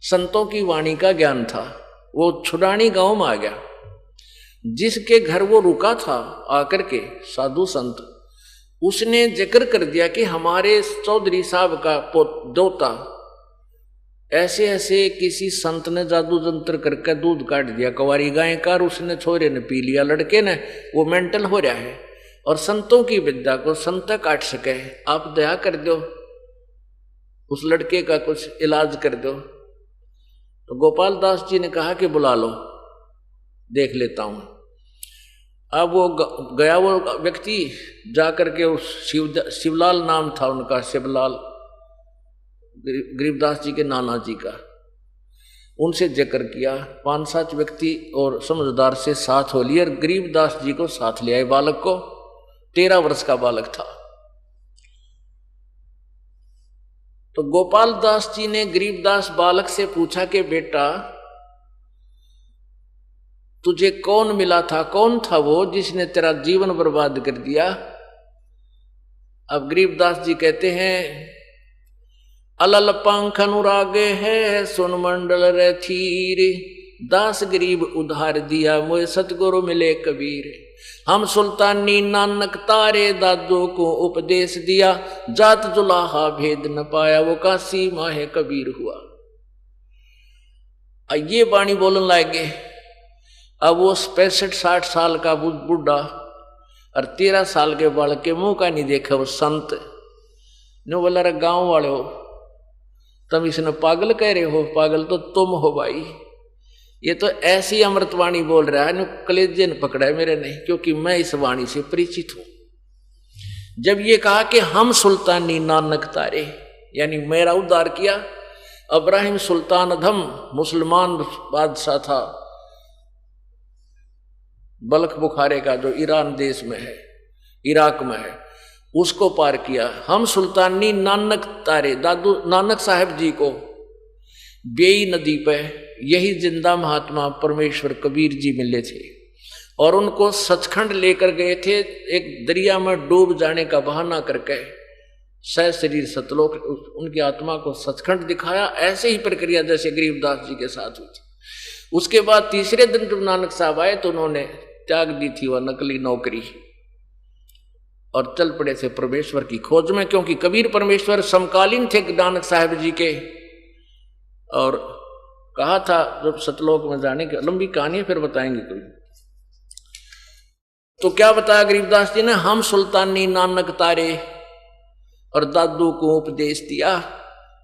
संतों की वाणी का ज्ञान था। वो छुडानी गांव में आ गया, जिसके घर वो रुका था आकर के साधु संत, उसने जिक्र कर दिया कि हमारे चौधरी साहब का दोता ऐसे ऐसे किसी संत ने जादू जंत्र करके दूध काट दिया कवारी गाय का, और उसने छोरे ने पी लिया, लड़के ने, वो मेंटल हो रहा है, और संतों की विद्या को संत काट सके, आप दया कर दो, उस लड़के का कुछ इलाज कर दो। तो गोपाल दास जी ने कहा कि बुला लो, देख लेता हूं। अब वो गया, वो व्यक्ति जाकर के उस शिवलाल नाम था उनका, शिवलाल, गरीबदास जी के नाना जी का, उनसे जिक्र किया। 5-7 व्यक्ति और समझदार से साथ हो लिए, और गरीबदास जी को साथ ले आए। बालक को 13 वर्ष का बालक था। तो गोपाल दास जी ने गरीबदास बालक से पूछा कि बेटा तुझे कौन मिला था, कौन था वो जिसने तेरा जीवन बर्बाद कर दिया। अब गरीबदास जी कहते हैं, अलल पंख अनुरागे है सुन मंडल रे थीर, दास गरीब उधार दिया मोए सतगुरु मिले कबीर। हम सुल्तानी नानक तारे दादो को उपदेश दिया, जात जुलाहा भेद न पाया वो काशी माहे कबीर हुआ। ये बाणी बोलन लागे। अब वो 65-60 साल का बुढ़ा और 13 साल के बालक के मुंह का नहीं देखा वो संत ने बोला, रे गांव वाले हो, तुम इसने पागल कह रहे हो, पागल तो तुम हो भाई, ये तो ऐसी अमृतवाणी बोल रहा है, कलेजे ने पकड़ा है मेरे ने, क्योंकि मैं इस वाणी से परिचित हूं। जब ये कहा कि हम सुल्तानी नानक तारे, यानी मेरा उद्धार किया। इब्राहिम सुल्तान अधम मुसलमान बादशाह था, बल्ख बुखारे का, जो ईरान देश में है, इराक में है, उसको पार किया। हम सुल्तानी नानक तारे, दादू नानक साहब जी को बेई नदी पे यही जिंदा महात्मा परमेश्वर कबीर जी मिले थे, और उनको सचखंड लेकर गए थे। एक दरिया में डूब जाने का बहाना करके सह शरीर सतलोक उनकी आत्मा को सचखंड दिखाया। ऐसे ही प्रक्रिया जैसे गरीबदास जी के साथ हुई थी। उसके बाद तीसरे दिन जब नानक साहब आए तो उन्होंने त्याग दी थी वह नकली नौकरी और चल पड़े थे परमेश्वर की खोज में, क्योंकि कबीर परमेश्वर समकालीन थे नानक साहब जी के। और कहा था जब सतलोक में जाने की लंबी कहानी है, फिर बताएंगे कोई। तो क्या बताया गरीबदास जी ने, हम सुल्तानी नानक तारे और दादू को उपदेश दिया,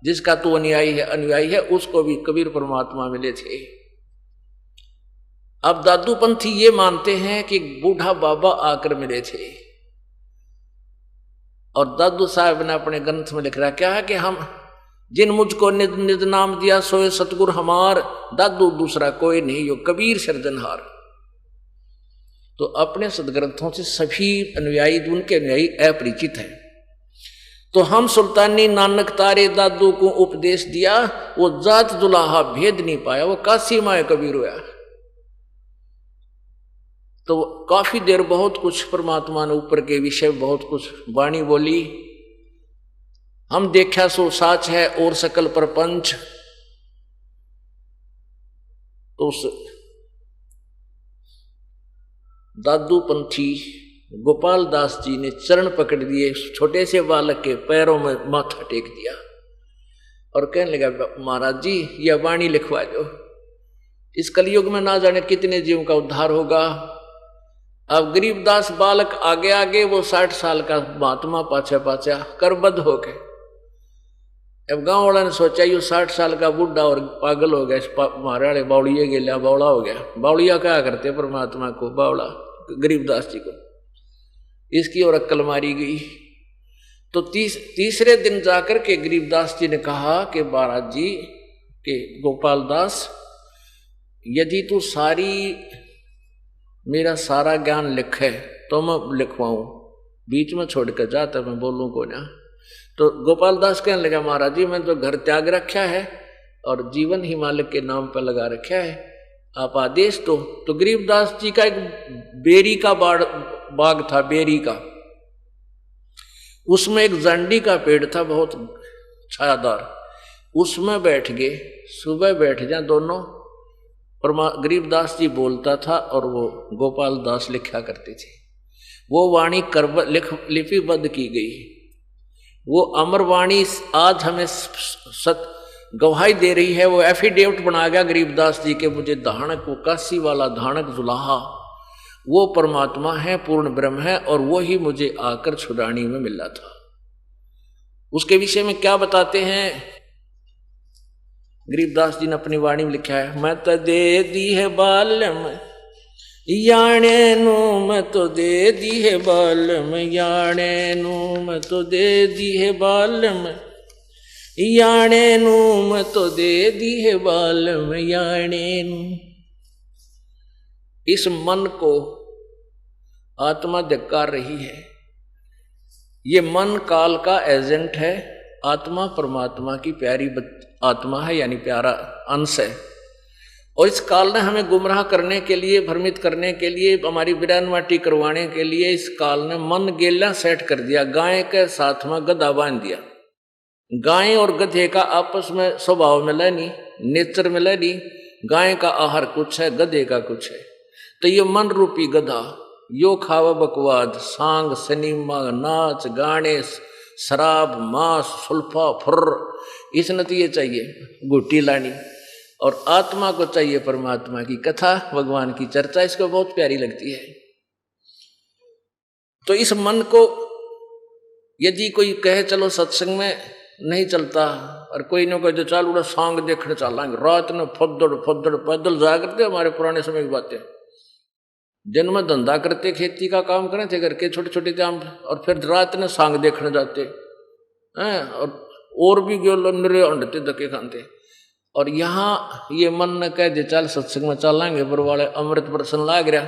जिसका तू अनुयायी है उसको भी कबीर परमात्मा मिले थे। अब दादू पंथी ये मानते हैं कि बूढ़ा बाबा आकर मिले थे, और दादू साहब ने अपने ग्रंथ में लिख रहा क्या है कि हम जिन मुझको निज निज नाम दिया सोए सतगुर हमार, दादू दूसरा कोई नहीं यो कबीर सृजनहार। तो अपने सदग्रंथों से सभी अनुयायी उनके अनुयायी अपरिचित हैं। तो हम सुल्तानी नानक तारे दादू को उपदेश दिया, वो जात जुलाहा भेद नहीं पाया, वो काशी माए कबीर हुआ। तो काफी देर बहुत कुछ परमात्मा ने ऊपर के विषय बहुत कुछ वाणी बोली। हम देखा सो साच है और सकल प्रपंच, तो उस दादू पंथी गोपाल दास जी ने चरण पकड़ दिए, छोटे से बालक के पैरों में माथा टेक दिया और कहने लगा, महाराज जी यह वाणी लिखवा दो, इस कलयुग में ना जाने कितने जीवों का उद्धार होगा। अब गरीबदास बालक आगे आगे, वो 60 साल का महात्मा पाछा पाछा करबद्ध हो गए। अब गांव वाला ने सोचा ये 60 साल का बुढ़ा और पागल हो गया, मारे वाले बावड़िया गेला बावड़ा हो गया। बावड़िया क्या करते परमात्मा को, बावड़ा गरीबदास जी को, इसकी और अक्ल मारी गई। तो तीसरे दिन जाकर के गरीबदास जी ने कहा कि महाराज जी के गोपाल दास, यदि तू मेरा सारा ज्ञान लिखे तो मैं लिखवाऊं, बीच में छोड़ कर जाता मैं बोलूं को ना। तो गोपाल दास कहने लगा, महाराज जी मैंने तो घर त्याग रखा है और जीवन ही मालिक के नाम पर लगा रखा है, आप आदेश दो। तो गरीबदास जी का एक बेरी का बाग था, बेरी का, उसमें एक जंडी का पेड़ था बहुत छायादार, उसमें बैठ गए। सुबह बैठ जाए दोनों, गरीबदास जी बोलता था और वो गोपाल दास लिखा करते थे। वो वाणी लिपिबद्ध की गई, वो अमर वाणी आज हमें गवाही दे रही है। वो एफिडेविट बना गया गरीबदास जी के, मुझे धानक, वो काशी वाला धानक जुलाहा वो परमात्मा है, पूर्ण ब्रह्म है, और वो ही मुझे आकर छुड़ानी में मिला था। उसके विषय में क्या बताते हैं गरीबदास जी ने अपनी वाणी में लिखा है, मैं तो दे दी है बालम याने नू, मैं तो दे दी है बालम याने नू, मैं तो दे दी है बालम याने नू, मैं तो दे दी है बालम याने नू। इस मन को आत्मा धिक्कार रही है। ये मन काल का एजेंट है, आत्मा परमात्मा की प्यारी आत्मा है, यानी प्यारा अंश है। और इस काल ने हमें गुमराह करने के लिए, भ्रमित करने के लिए, हमारी बिरानवाटी करवाने के लिए इस काल ने मन गेला सेट कर दिया। गाय के साथ में गधा बांध दिया। गाय और गधे का आपस में स्वभाव मिला नहीं, नेचर मिला नहीं। गाय का आहार कुछ है, गधे का कुछ है। तो ये मन रूपी गधा यो खावा बकवाद, सांग, सिनेमा, नाच गाने, शराब, मांस, सुल्फा, फुर्र, इस नतीजे चाहिए गुट्टी लानी। और आत्मा को चाहिए परमात्मा की कथा, भगवान की चर्चा, इसको बहुत प्यारी लगती है। तो इस मन को यदि कोई कहे चलो सत्संग में नहीं चलता, और कोई न कोई तो चाल उड़ा सांग देखने चलेंगे, रात में फद्दड़ फद्दड़ पैदल जाया करते हमारे पुराने समय की बातें। दिन में धंधा करते, खेती का काम करते थे करके, छोटे छोटे काम, और फिर रात में सांग देखने जाते हैं, और भी गोल नरे अंडते धक्के खाते। और यहाँ ये मन न कह दे चल सत्संग में चलेंगे, पर वाले अमृत प्रसन्न लाग रहा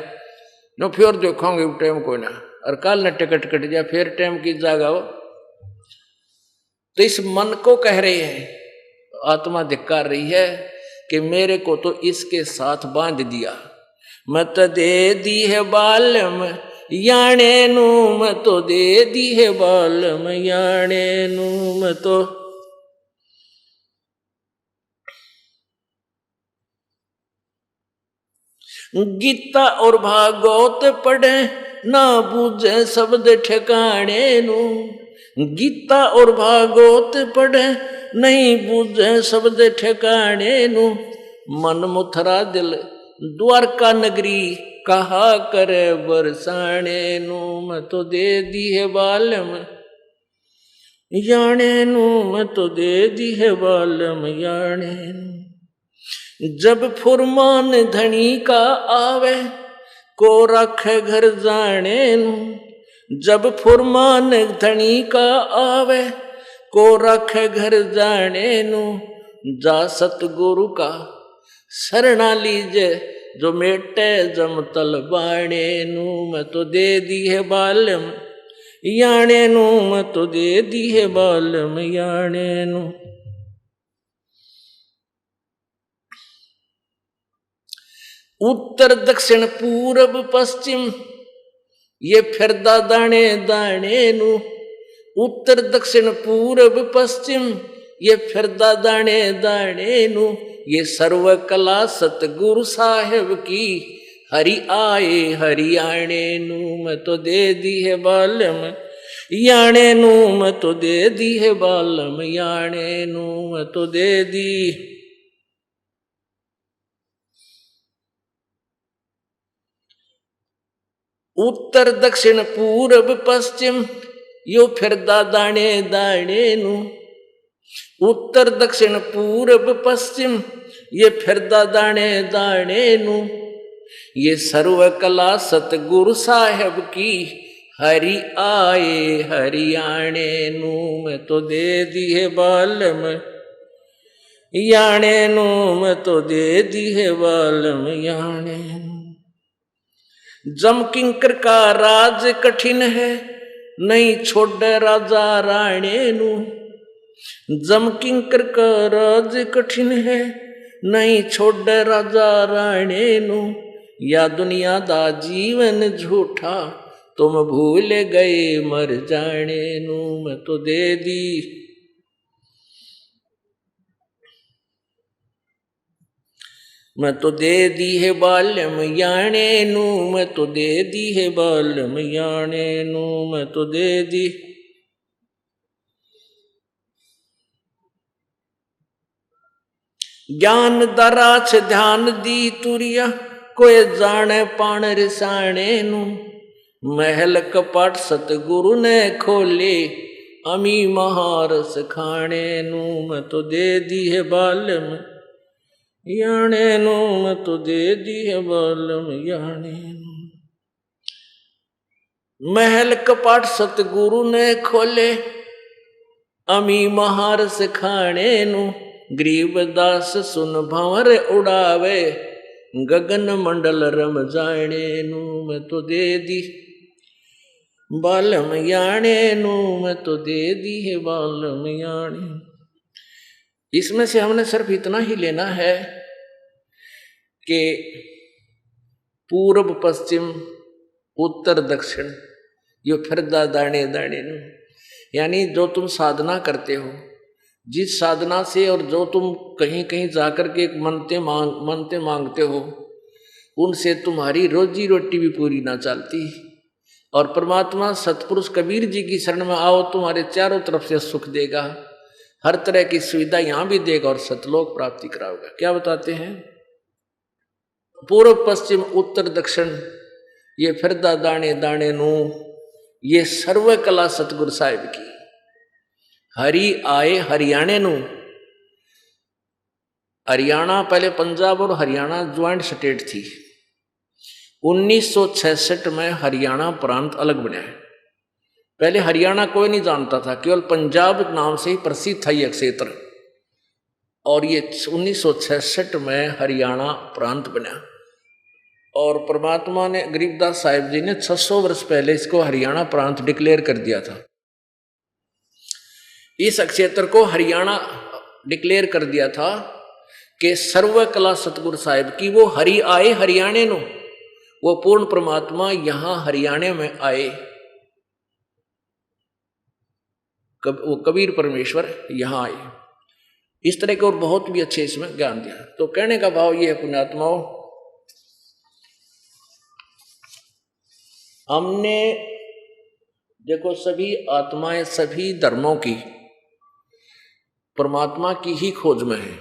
न, फिर देखोगे टाइम कोई ना, और कल न टिकट कट जाए, फिर टाइम की जागा हो। तो इस मन को कह रही है आत्मा, धिक्कार रही है कि मेरे को तो इसके साथ बांध दिया। मैं तो दे दी है बालम याने नू, मैं तो दे दी है बालम याने नू, मैं तो। गीता और भागवत पढ़े ना बूझे शब्द ठिकाने नू, गीता और भागवत पढ़े नहीं बूझे शब्द ठिकाने नू। मन मुथरा दिल द्वारका नगरी कहा करे बरसाने नू, मैं तो दे दी है बालम याने नू, मैं तो दे दी है बालम याने नू। जब फुरमान धनी का आवे को रखे घर जाने नू, जब फुरमान धनी का आवे को रखे घर जाने नू। जा सतगुरु का शरणा लीजे जो मेटे जमतल बाणे नू, मैं तो दे दी है बालम याने नू, मैं तो दे दी है बालम याने नू। उत्तर दक्षिण पूरब पश्चिम ये फिरदा दाने दाने नू, उत्तर दक्षिण पूरब पश्चिम ये फिरदा दाने दाने नू। ये सर्व कला सतगुरु साहेब की, हरि आए हरियाणे नू मैं तो दे दी है बालम, याणे नू मैं तो दे दी है बालम, याणे नू मैं तो दे दी। उत्तर दक्षिण पूरब पश्चिम यो फिरदा दाणे दाणे नू, उत्तर दक्षिण पूरब पश्चिम ये फिरदा दाणे दाणे नू, ये सर्व कला सतगुरु साहेब की, हरि आए हरियाणे नू मैं तो दे दी है बालम, याणे नू मैं तो दे दी है बालम, याणे नू। जम किंकर का राज कठिन है, नहीं छोड़ राजा राणे नू, जम किंकर का राज कठिन है, नहीं छोड़ राजा राणे नू, या दुनिया दा जीवन झूठा, तुम भूल गए मर जाने नू मैं तो दे दी। मैं तो दे दी है बालम याणे नू, मैं तो दे दी है बालम याणे नू मैं तो दे दी। ज्ञान दराछ ध्यान दी तुरिया, कोई जाने पाण रिसाणे नू, महल कपाट सतगुरु ने खोले, अमी महारस खाणे नू मैं तो दे दी है बालम याणे नू मैं तो दे दी है बालम याणे नू। महल कपाट सतगुरु ने खोले, अमी महारस खाणे नू, गरीब दास सुन भंवर उड़ावे, गगन मंडल रम जाने नू मैं तो दे दी बालम याणे नू मैं तो दे दी है बालम याणे। इसमें से हमने सिर्फ इतना ही लेना है कि पूर्व पश्चिम उत्तर दक्षिण यो फिरदा दाणे दाणे नू, यानी जो तुम साधना करते हो, जिस साधना से और जो तुम कहीं कहीं जाकर के मनते मांगते हो, उनसे तुम्हारी रोजी रोटी भी पूरी ना चलती। और परमात्मा सतपुरुष कबीर जी की शरण में आओ, तुम्हारे चारों तरफ से सुख देगा, हर तरह की सुविधा यहाँ भी देगा और सतलोक प्राप्ति कराएगा। क्या बताते हैं? पूर्व पश्चिम उत्तर दक्षिण ये फिरदा दाणे दाणे नू, ये सर्व कला सतगुरु साहिब की, हरि आए हरियाणे नू। हरियाणा पहले पंजाब और हरियाणा ज्वाइंट स्टेट थी। 1966 में हरियाणा प्रांत अलग बना है। पहले हरियाणा कोई नहीं जानता था, केवल पंजाब नाम से ही प्रसिद्ध था ये क्षेत्र, और ये 1966 में हरियाणा प्रांत बना। और परमात्मा ने गरीबदास साहिब जी ने 600 वर्ष पहले इसको हरियाणा प्रांत डिक्लेयर कर दिया था। इस क्षेत्र को हरियाणा डिक्लेयर कर दिया था कि सर्व कला सतगुरु साहिब की, वो हरि आए हरियाणे नो, वो पूर्ण परमात्मा यहां हरियाणे में आए, वो कबीर परमेश्वर यहां आए। इस तरह के और बहुत भी अच्छे इसमें ज्ञान दिया। तो कहने का भाव ये है पुण्यात्माओं, हमने देखो सभी आत्माएं सभी धर्मों की परमात्मा की ही खोज में है,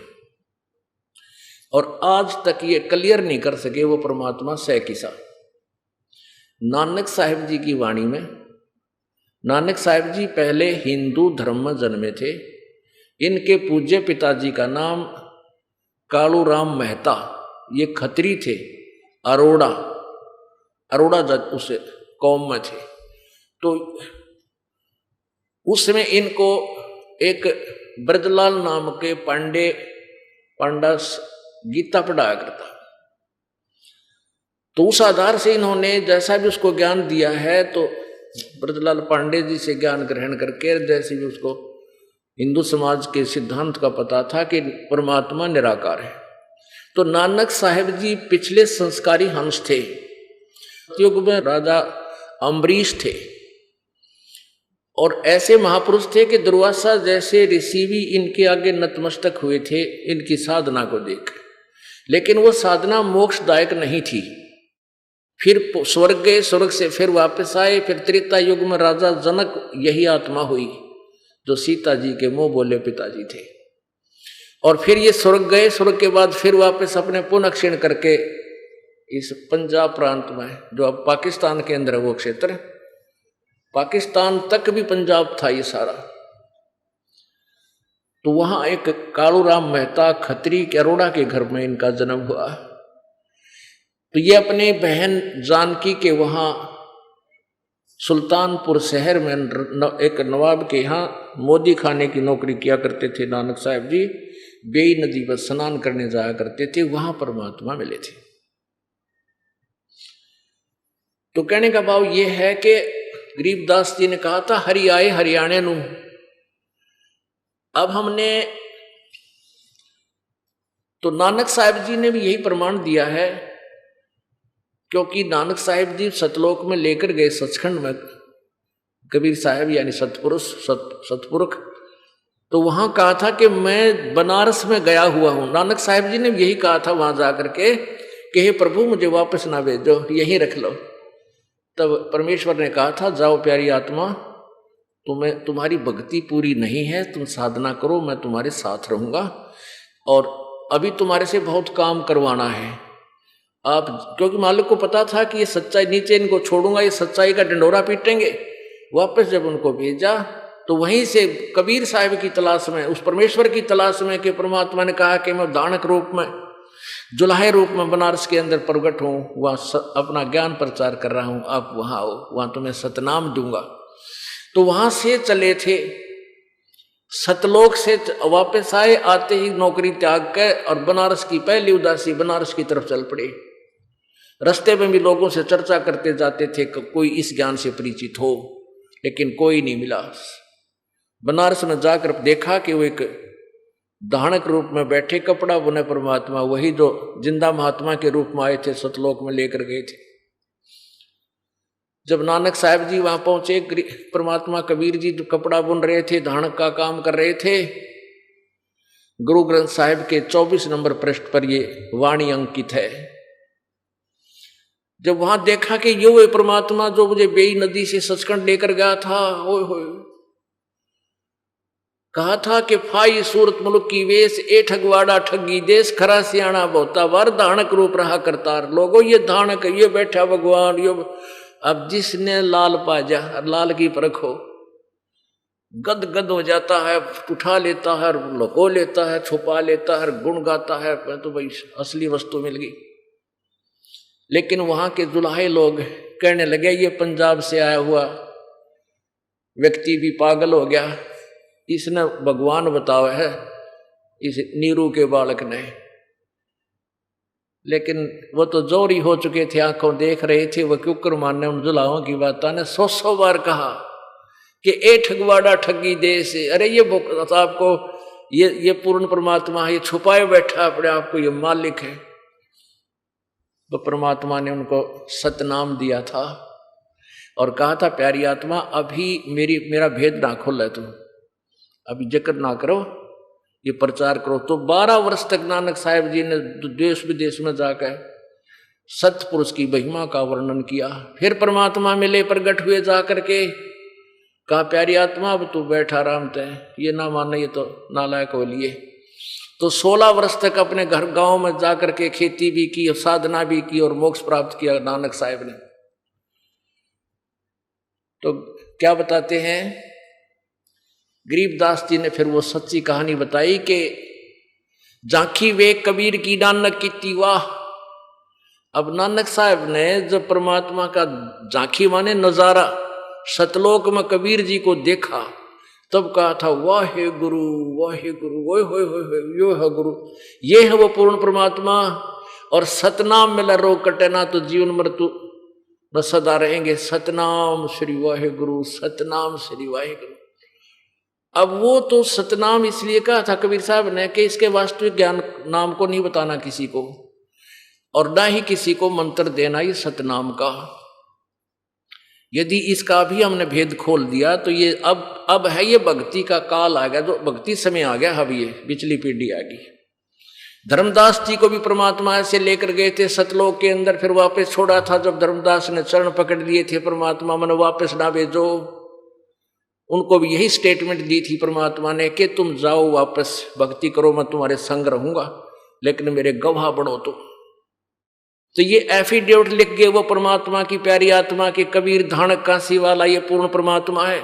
और आज तक ये क्लियर नहीं कर सके वो परमात्मा सह किसा। नानक साहिब जी की वाणी में, नानक साहिब जी पहले हिंदू धर्म में जन्मे थे। इनके पूज्य पिताजी का नाम कालू राम मेहता, ये खत्री थे, अरोड़ा जात उस कौम में थे। तो उसमें इनको एक ब्रजलाल नाम के पांडा गीता पढ़ाया करता। तो उस आधार से इन्होंने जैसा भी उसको ज्ञान दिया है, तो ब्रजलाल पांडे जी से ज्ञान ग्रहण करके, जैसे भी उसको हिंदू समाज के सिद्धांत का पता था कि परमात्मा निराकार है। तो नानक साहिब जी पिछले संस्कारी हंस थे। युग में राजा अम्बरीश थे, और ऐसे महापुरुष थे कि दुर्वासा जैसे ऋषि भी इनके आगे नतमस्तक हुए थे इनकी साधना को देख। लेकिन वो साधना मोक्षदायक नहीं थी। फिर स्वर्ग गए, स्वर्ग से फिर वापस आए। फिर त्रेता युग में राजा जनक यही आत्मा हुई जो सीता जी के मुंह बोले पिताजी थे। और फिर ये स्वर्ग गए, स्वर्ग के बाद फिर वापस अपने पुनः क्षीण करके इस पंजाब प्रांत में, जो अब पाकिस्तान के अंदर है वो क्षेत्र, पाकिस्तान तक भी पंजाब था ये सारा, तो वहां एक कालूराम मेहता खत्री के अरोड़ा के घर में इनका जन्म हुआ। तो ये अपने बहन जानकी के वहां सुल्तानपुर शहर में एक नवाब के यहाँ मोदी खाने की नौकरी किया करते थे नानक साहब जी। बेई नदी पर स्नान करने जाया करते थे, वहां परमात्मा मिले थे। तो कहने का भाव ये है कि गरीबदास जी ने कहा था हरि आए हरियाणे नू। अब हमने तो नानक साहब जी ने भी यही प्रमाण दिया है, क्योंकि नानक साहब जी सतलोक में लेकर गए सचखंड में कबीर साहब यानी सतपुरुष सतपुरुष, तो वहां कहा था कि मैं बनारस में गया हुआ हूं। नानक साहब जी ने यही कहा था वहां जाकर के कि हे प्रभु मुझे वापस ना भेजो, यहीं रख लो। तब परमेश्वर ने कहा था जाओ प्यारी आत्मा, तुम्हारी भक्ति पूरी नहीं है, तुम साधना करो, मैं तुम्हारे साथ रहूंगा और अभी तुम्हारे से बहुत काम करवाना है आप। क्योंकि मालिक को पता था कि ये सच्चाई, नीचे इनको छोड़ूंगा ये सच्चाई का डंडोरा पीटेंगे। वापस जब उनको भेजा तो वहीं से कबीर साहब की तलाश में, उस परमेश्वर की तलाश में कि परमात्मा ने कहा कि मैं दानक रूप में, जुलाहे रूप में बनारस के अंदर प्रकट हूँ, वहाँ अपना ज्ञान प्रचार कर रहा हूँ, आप वहाँ आओ, वहाँ तुम्हें सतनाम दूंगा। तो वहाँ से चले थे, सतलोक से वापस आए, आते ही नौकरी त्याग कर और बनारस की पहली उदासी बनारस की तरफ चल पड़े। रास्ते में भी लोगों से चर्चा करते जाते थे कि कोई इस ज्ञान से परिचित हो, लेकिन कोई नहीं मिला। बनारस में जाकर देखा कि वो एक दानक रूप में बैठे कपड़ा बुने परमात्मा, वही जो जिंदा महात्मा के रूप में आए थे, सतलोक में लेकर गए थे। जब नानक साहब जी वहां पहुंचे, परमात्मा कबीर जी जो कपड़ा बुन रहे थे, दानक का काम कर रहे थे। गुरु ग्रंथ साहिब के 24 नंबर पृष्ठ पर ये वाणी अंकित है। जब वहां देखा कि यो वे परमात्मा जो मुझे बेई नदी से सचखंड लेकर गया था, होय होय, कहा था कि फाई सूरत मुल्क की वेश, ए ठगवाड़ा ठगी देश, खरा सियाणा बहुता बार, दानक रूप रहा करतार। लोगों ये दानक, ये बैठा भगवान, यो अब जिसने लाल पाजा, लाल की परख हो, गद गद हो जाता है, उठा लेता है, लुको लेता है, छुपा लेता है, गुण गाता है, तो भाई असली वस्तु मिल गई। लेकिन वहां के जुलाहे लोग कहने लगे ये पंजाब से आया हुआ व्यक्ति भी पागल हो गया, इसने भगवान बताया है इस नीरू के बालक ने। लेकिन वो तो जोरी हो चुके थे, आंखों देख रहे थे। वो क्योंकर मानने उन जुलाहों की बात ने 100 बार कहा कि ए ठगवाड़ा ठगी देश, अरे ये आपको ये पूर्ण परमात्मा है, ये छुपाए बैठा अपने आप को, ये मालिक है। तो परमात्मा ने उनको सतनाम दिया था और कहा था प्यारी आत्मा अभी मेरा भेद ना खोला, तुम अभी जिक्र ना करो, ये प्रचार करो। तो 12 वर्ष तक नानक साहब जी ने देश विदेश में जाकर सतपुरुष की महिमा का वर्णन किया। फिर परमात्मा मिले, प्रगट हुए जाकर के, कहा प्यारी आत्मा अब तू बैठ आराम से, ये ना माने ये तो नालायक हो लिए। तो 16 वर्ष तक अपने घर गांव में जाकर के खेती भी की और साधना भी की और मोक्ष प्राप्त किया नानक साहब ने। तो क्या बताते हैं गरीबदास जी ने फिर वो सच्ची कहानी बताई कि झांकी वे कबीर की नानक की तीवा। अब नानक साहब ने जब परमात्मा का झांकी माने नजारा सतलोक में कबीर जी को देखा, तब कहा था वाहे गुरु वाहे गुरु, ओए होए होए, यो है गुरु, ये है वो पूर्ण परमात्मा। और सतनाम मिला रोग कटे ना तो जीवन मृत्यु न सदा रहेंगे। सतनाम श्री वाहे गुरु, सतनाम श्री वाहे गुरु। अब वो तो सतनाम इसलिए कहा था कबीर साहब ने कि इसके वास्तविक ज्ञान नाम को नहीं बताना किसी को, और ना ही किसी को मंत्र देना ये सतनाम का। यदि इसका भी हमने भेद खोल दिया तो ये अब है, ये भक्ति का काल आ गया, जो भक्ति समय आ गया। अब ये पिछली पीढ़ी आ गई। धर्मदास जी को भी परमात्मा ऐसे लेकर गए थे सतलोक के अंदर, फिर वापस छोड़ा था। जब धर्मदास ने चरण पकड़ लिए थे परमात्मा मन वापस ना भेजो, उनको भी यही स्टेटमेंट दी थी परमात्मा ने कि तुम जाओ वापस, भक्ति करो, मैं तुम्हारे संग रहूंगा, लेकिन मेरे गवाह बनो। तो ये एफिडेविट लिख गए वो परमात्मा की प्यारी आत्मा के कबीर धानक काशी वाला, ये पूर्ण परमात्मा है।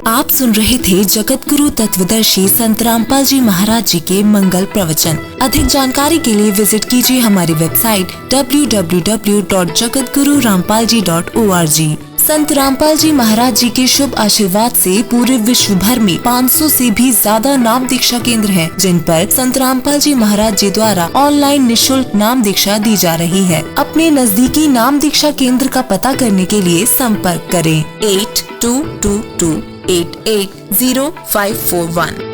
आप सुन रहे थे जगत गुरु तत्वदर्शी संत रामपाल जी महाराज जी के मंगल प्रवचन। अधिक जानकारी के लिए विजिट कीजिए हमारी वेबसाइट www.jagatgururampalji.org। संत रामपाल जी महाराज जी के शुभ आशीर्वाद से पूरे विश्व भर में 500 से भी ज्यादा नाम दीक्षा केंद्र हैं, जिन पर संत रामपाल जी महाराज जी द्वारा ऑनलाइन निशुल्क नाम दीक्षा दी जा रही है। अपने नजदीकी नाम दीक्षा केंद्र का पता करने के लिए संपर्क करें 8222880541।